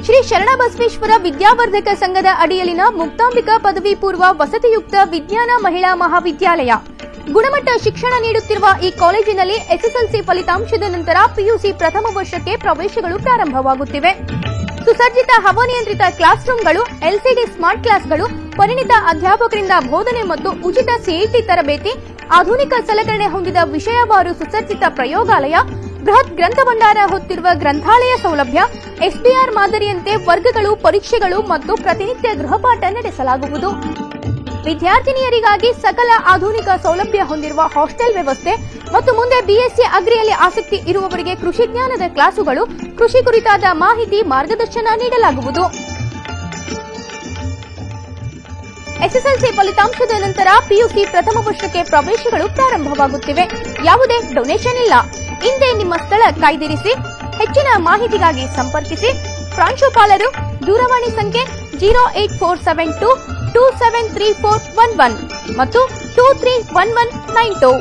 ಶ್ರೀ ಶರಣಬಸವೇಶ್ವರ ವಿದ್ಯಾವರ್ಧಕ ಸಂಘದ ಅಡಿಯಲ್ಲಿನ ಮುಕ್ತಾಂಬಿಕಾ ಪದವಿ ಪೂರ್ವ ವಸತಿಯುಕ್ತ ವಿಜ್ಞಾನ ಮಹಿಳಾ ಮಹಾವಿದ್ಯಾಲಯ. ಗುಣಮಟ್ಟ ಶಿಕ್ಷಣ ನೀಡುತ್ತಿರುವ ಈ ಕಾಲೇಜಿನಲ್ಲಿ ಎಸ್ಎಸ್ಎಲ್ಸಿ ಫಲಿತಾಂಶದ ನಂತರ ಪಿಯುಸಿ ಪ್ರಥಮ ವರ್ಷಕ್ಕೆ ಪ್ರವೇಶಗಳು ಪ್ರಾರಂಭವಾಗುತ್ತಿವೆ. ಸುಸಜ್ಜಿತ ಹವಾನಿಯಂತ್ರಿತ ಕ್ಲಾಸ್ ರೂಮ್ಗಳು, ಎಲ್ಸಿಡಿ ಸ್ಮಾರ್ಟ್ ಕ್ಲಾಸ್ಗಳು, ಪರಿಣಿತ ಅಧ್ಯಾಪಕರಿಂದ ಬೋಧನೆ ಮತ್ತು ಉಚಿತ ಸಿಇಟಿ ತರಬೇತಿ, ಆಧುನಿಕ ಸಲಕರಣೆ ಹೊಂದಿದ ವಿಷಯವಾರು ಸುಸಜ್ಜಿತ ಪ್ರಯೋಗಾಲಯ, ಬೃಹತ್ ಗ್ರಂಥ ಭಂಡಾರ ಹೊತ್ತಿರುವ ಗ್ರಂಥಾಲಯ ಸೌಲಭ್ಯ, ಎಸ್ಬಿಆರ್ ಮಾದರಿಯಂತೆ ವರ್ಗಗಳು, ಪರೀಕ್ಷೆಗಳು ಮತ್ತು ಪ್ರತಿನಿತ್ಯ ಗೃಹಪಾಠ ನಡೆಸಲಾಗುವುದು. ವಿದ್ಯಾರ್ಥಿನಿಯರಿಗಾಗಿ ಸಕಲ ಆಧುನಿಕ ಸೌಲಭ್ಯ ಹೊಂದಿರುವ ಹಾಸ್ಟೆಲ್ ವ್ಯವಸ್ಥೆ ಮತ್ತು ಮುಂದೆ ಬಿಎಸ್ಸಿ ಅಗ್ರಿಯಲ್ಲಿ ಆಸಕ್ತಿ ಇರುವವರಿಗೆ ಕೃಷಿ ಜ್ಞಾನದ ಕ್ಲಾಸುಗಳು, ಕೃಷಿ ಕುರಿತಾದ ಮಾಹಿತಿ, ಮಾರ್ಗದರ್ಶನ ನೀಡಲಾಗುವುದು. ಎಸ್ಎಸ್ಎಲ್ಸಿ ಫಲಿತಾಂಶದ ನಂತರ ಪಿಯುಸಿ ಪ್ರಥಮ ವರ್ಷಕ್ಕೆ ಪ್ರವೇಶಗಳು ಪ್ರಾರಂಭವಾಗುತ್ತಿವೆ. ಯಾವುದೇ ಡೊನೇಷನ್ ಇಲ್ಲ. ಹಿಂದೆ ನಿಮ್ಮ ಸ್ಥಳ ಕಾಯ್ದಿರಿಸಿ. ಹೆಚ್ಚಿನ ಮಾಹಿತಿಗಾಗಿ ಸಂಪರ್ಕಿಸಿ. ಪ್ರಾಂಶುಪಾಲರು ದೂರವಾಣಿ ಸಂಖ್ಯೆ 08472273411 ಮತ್ತು 231192.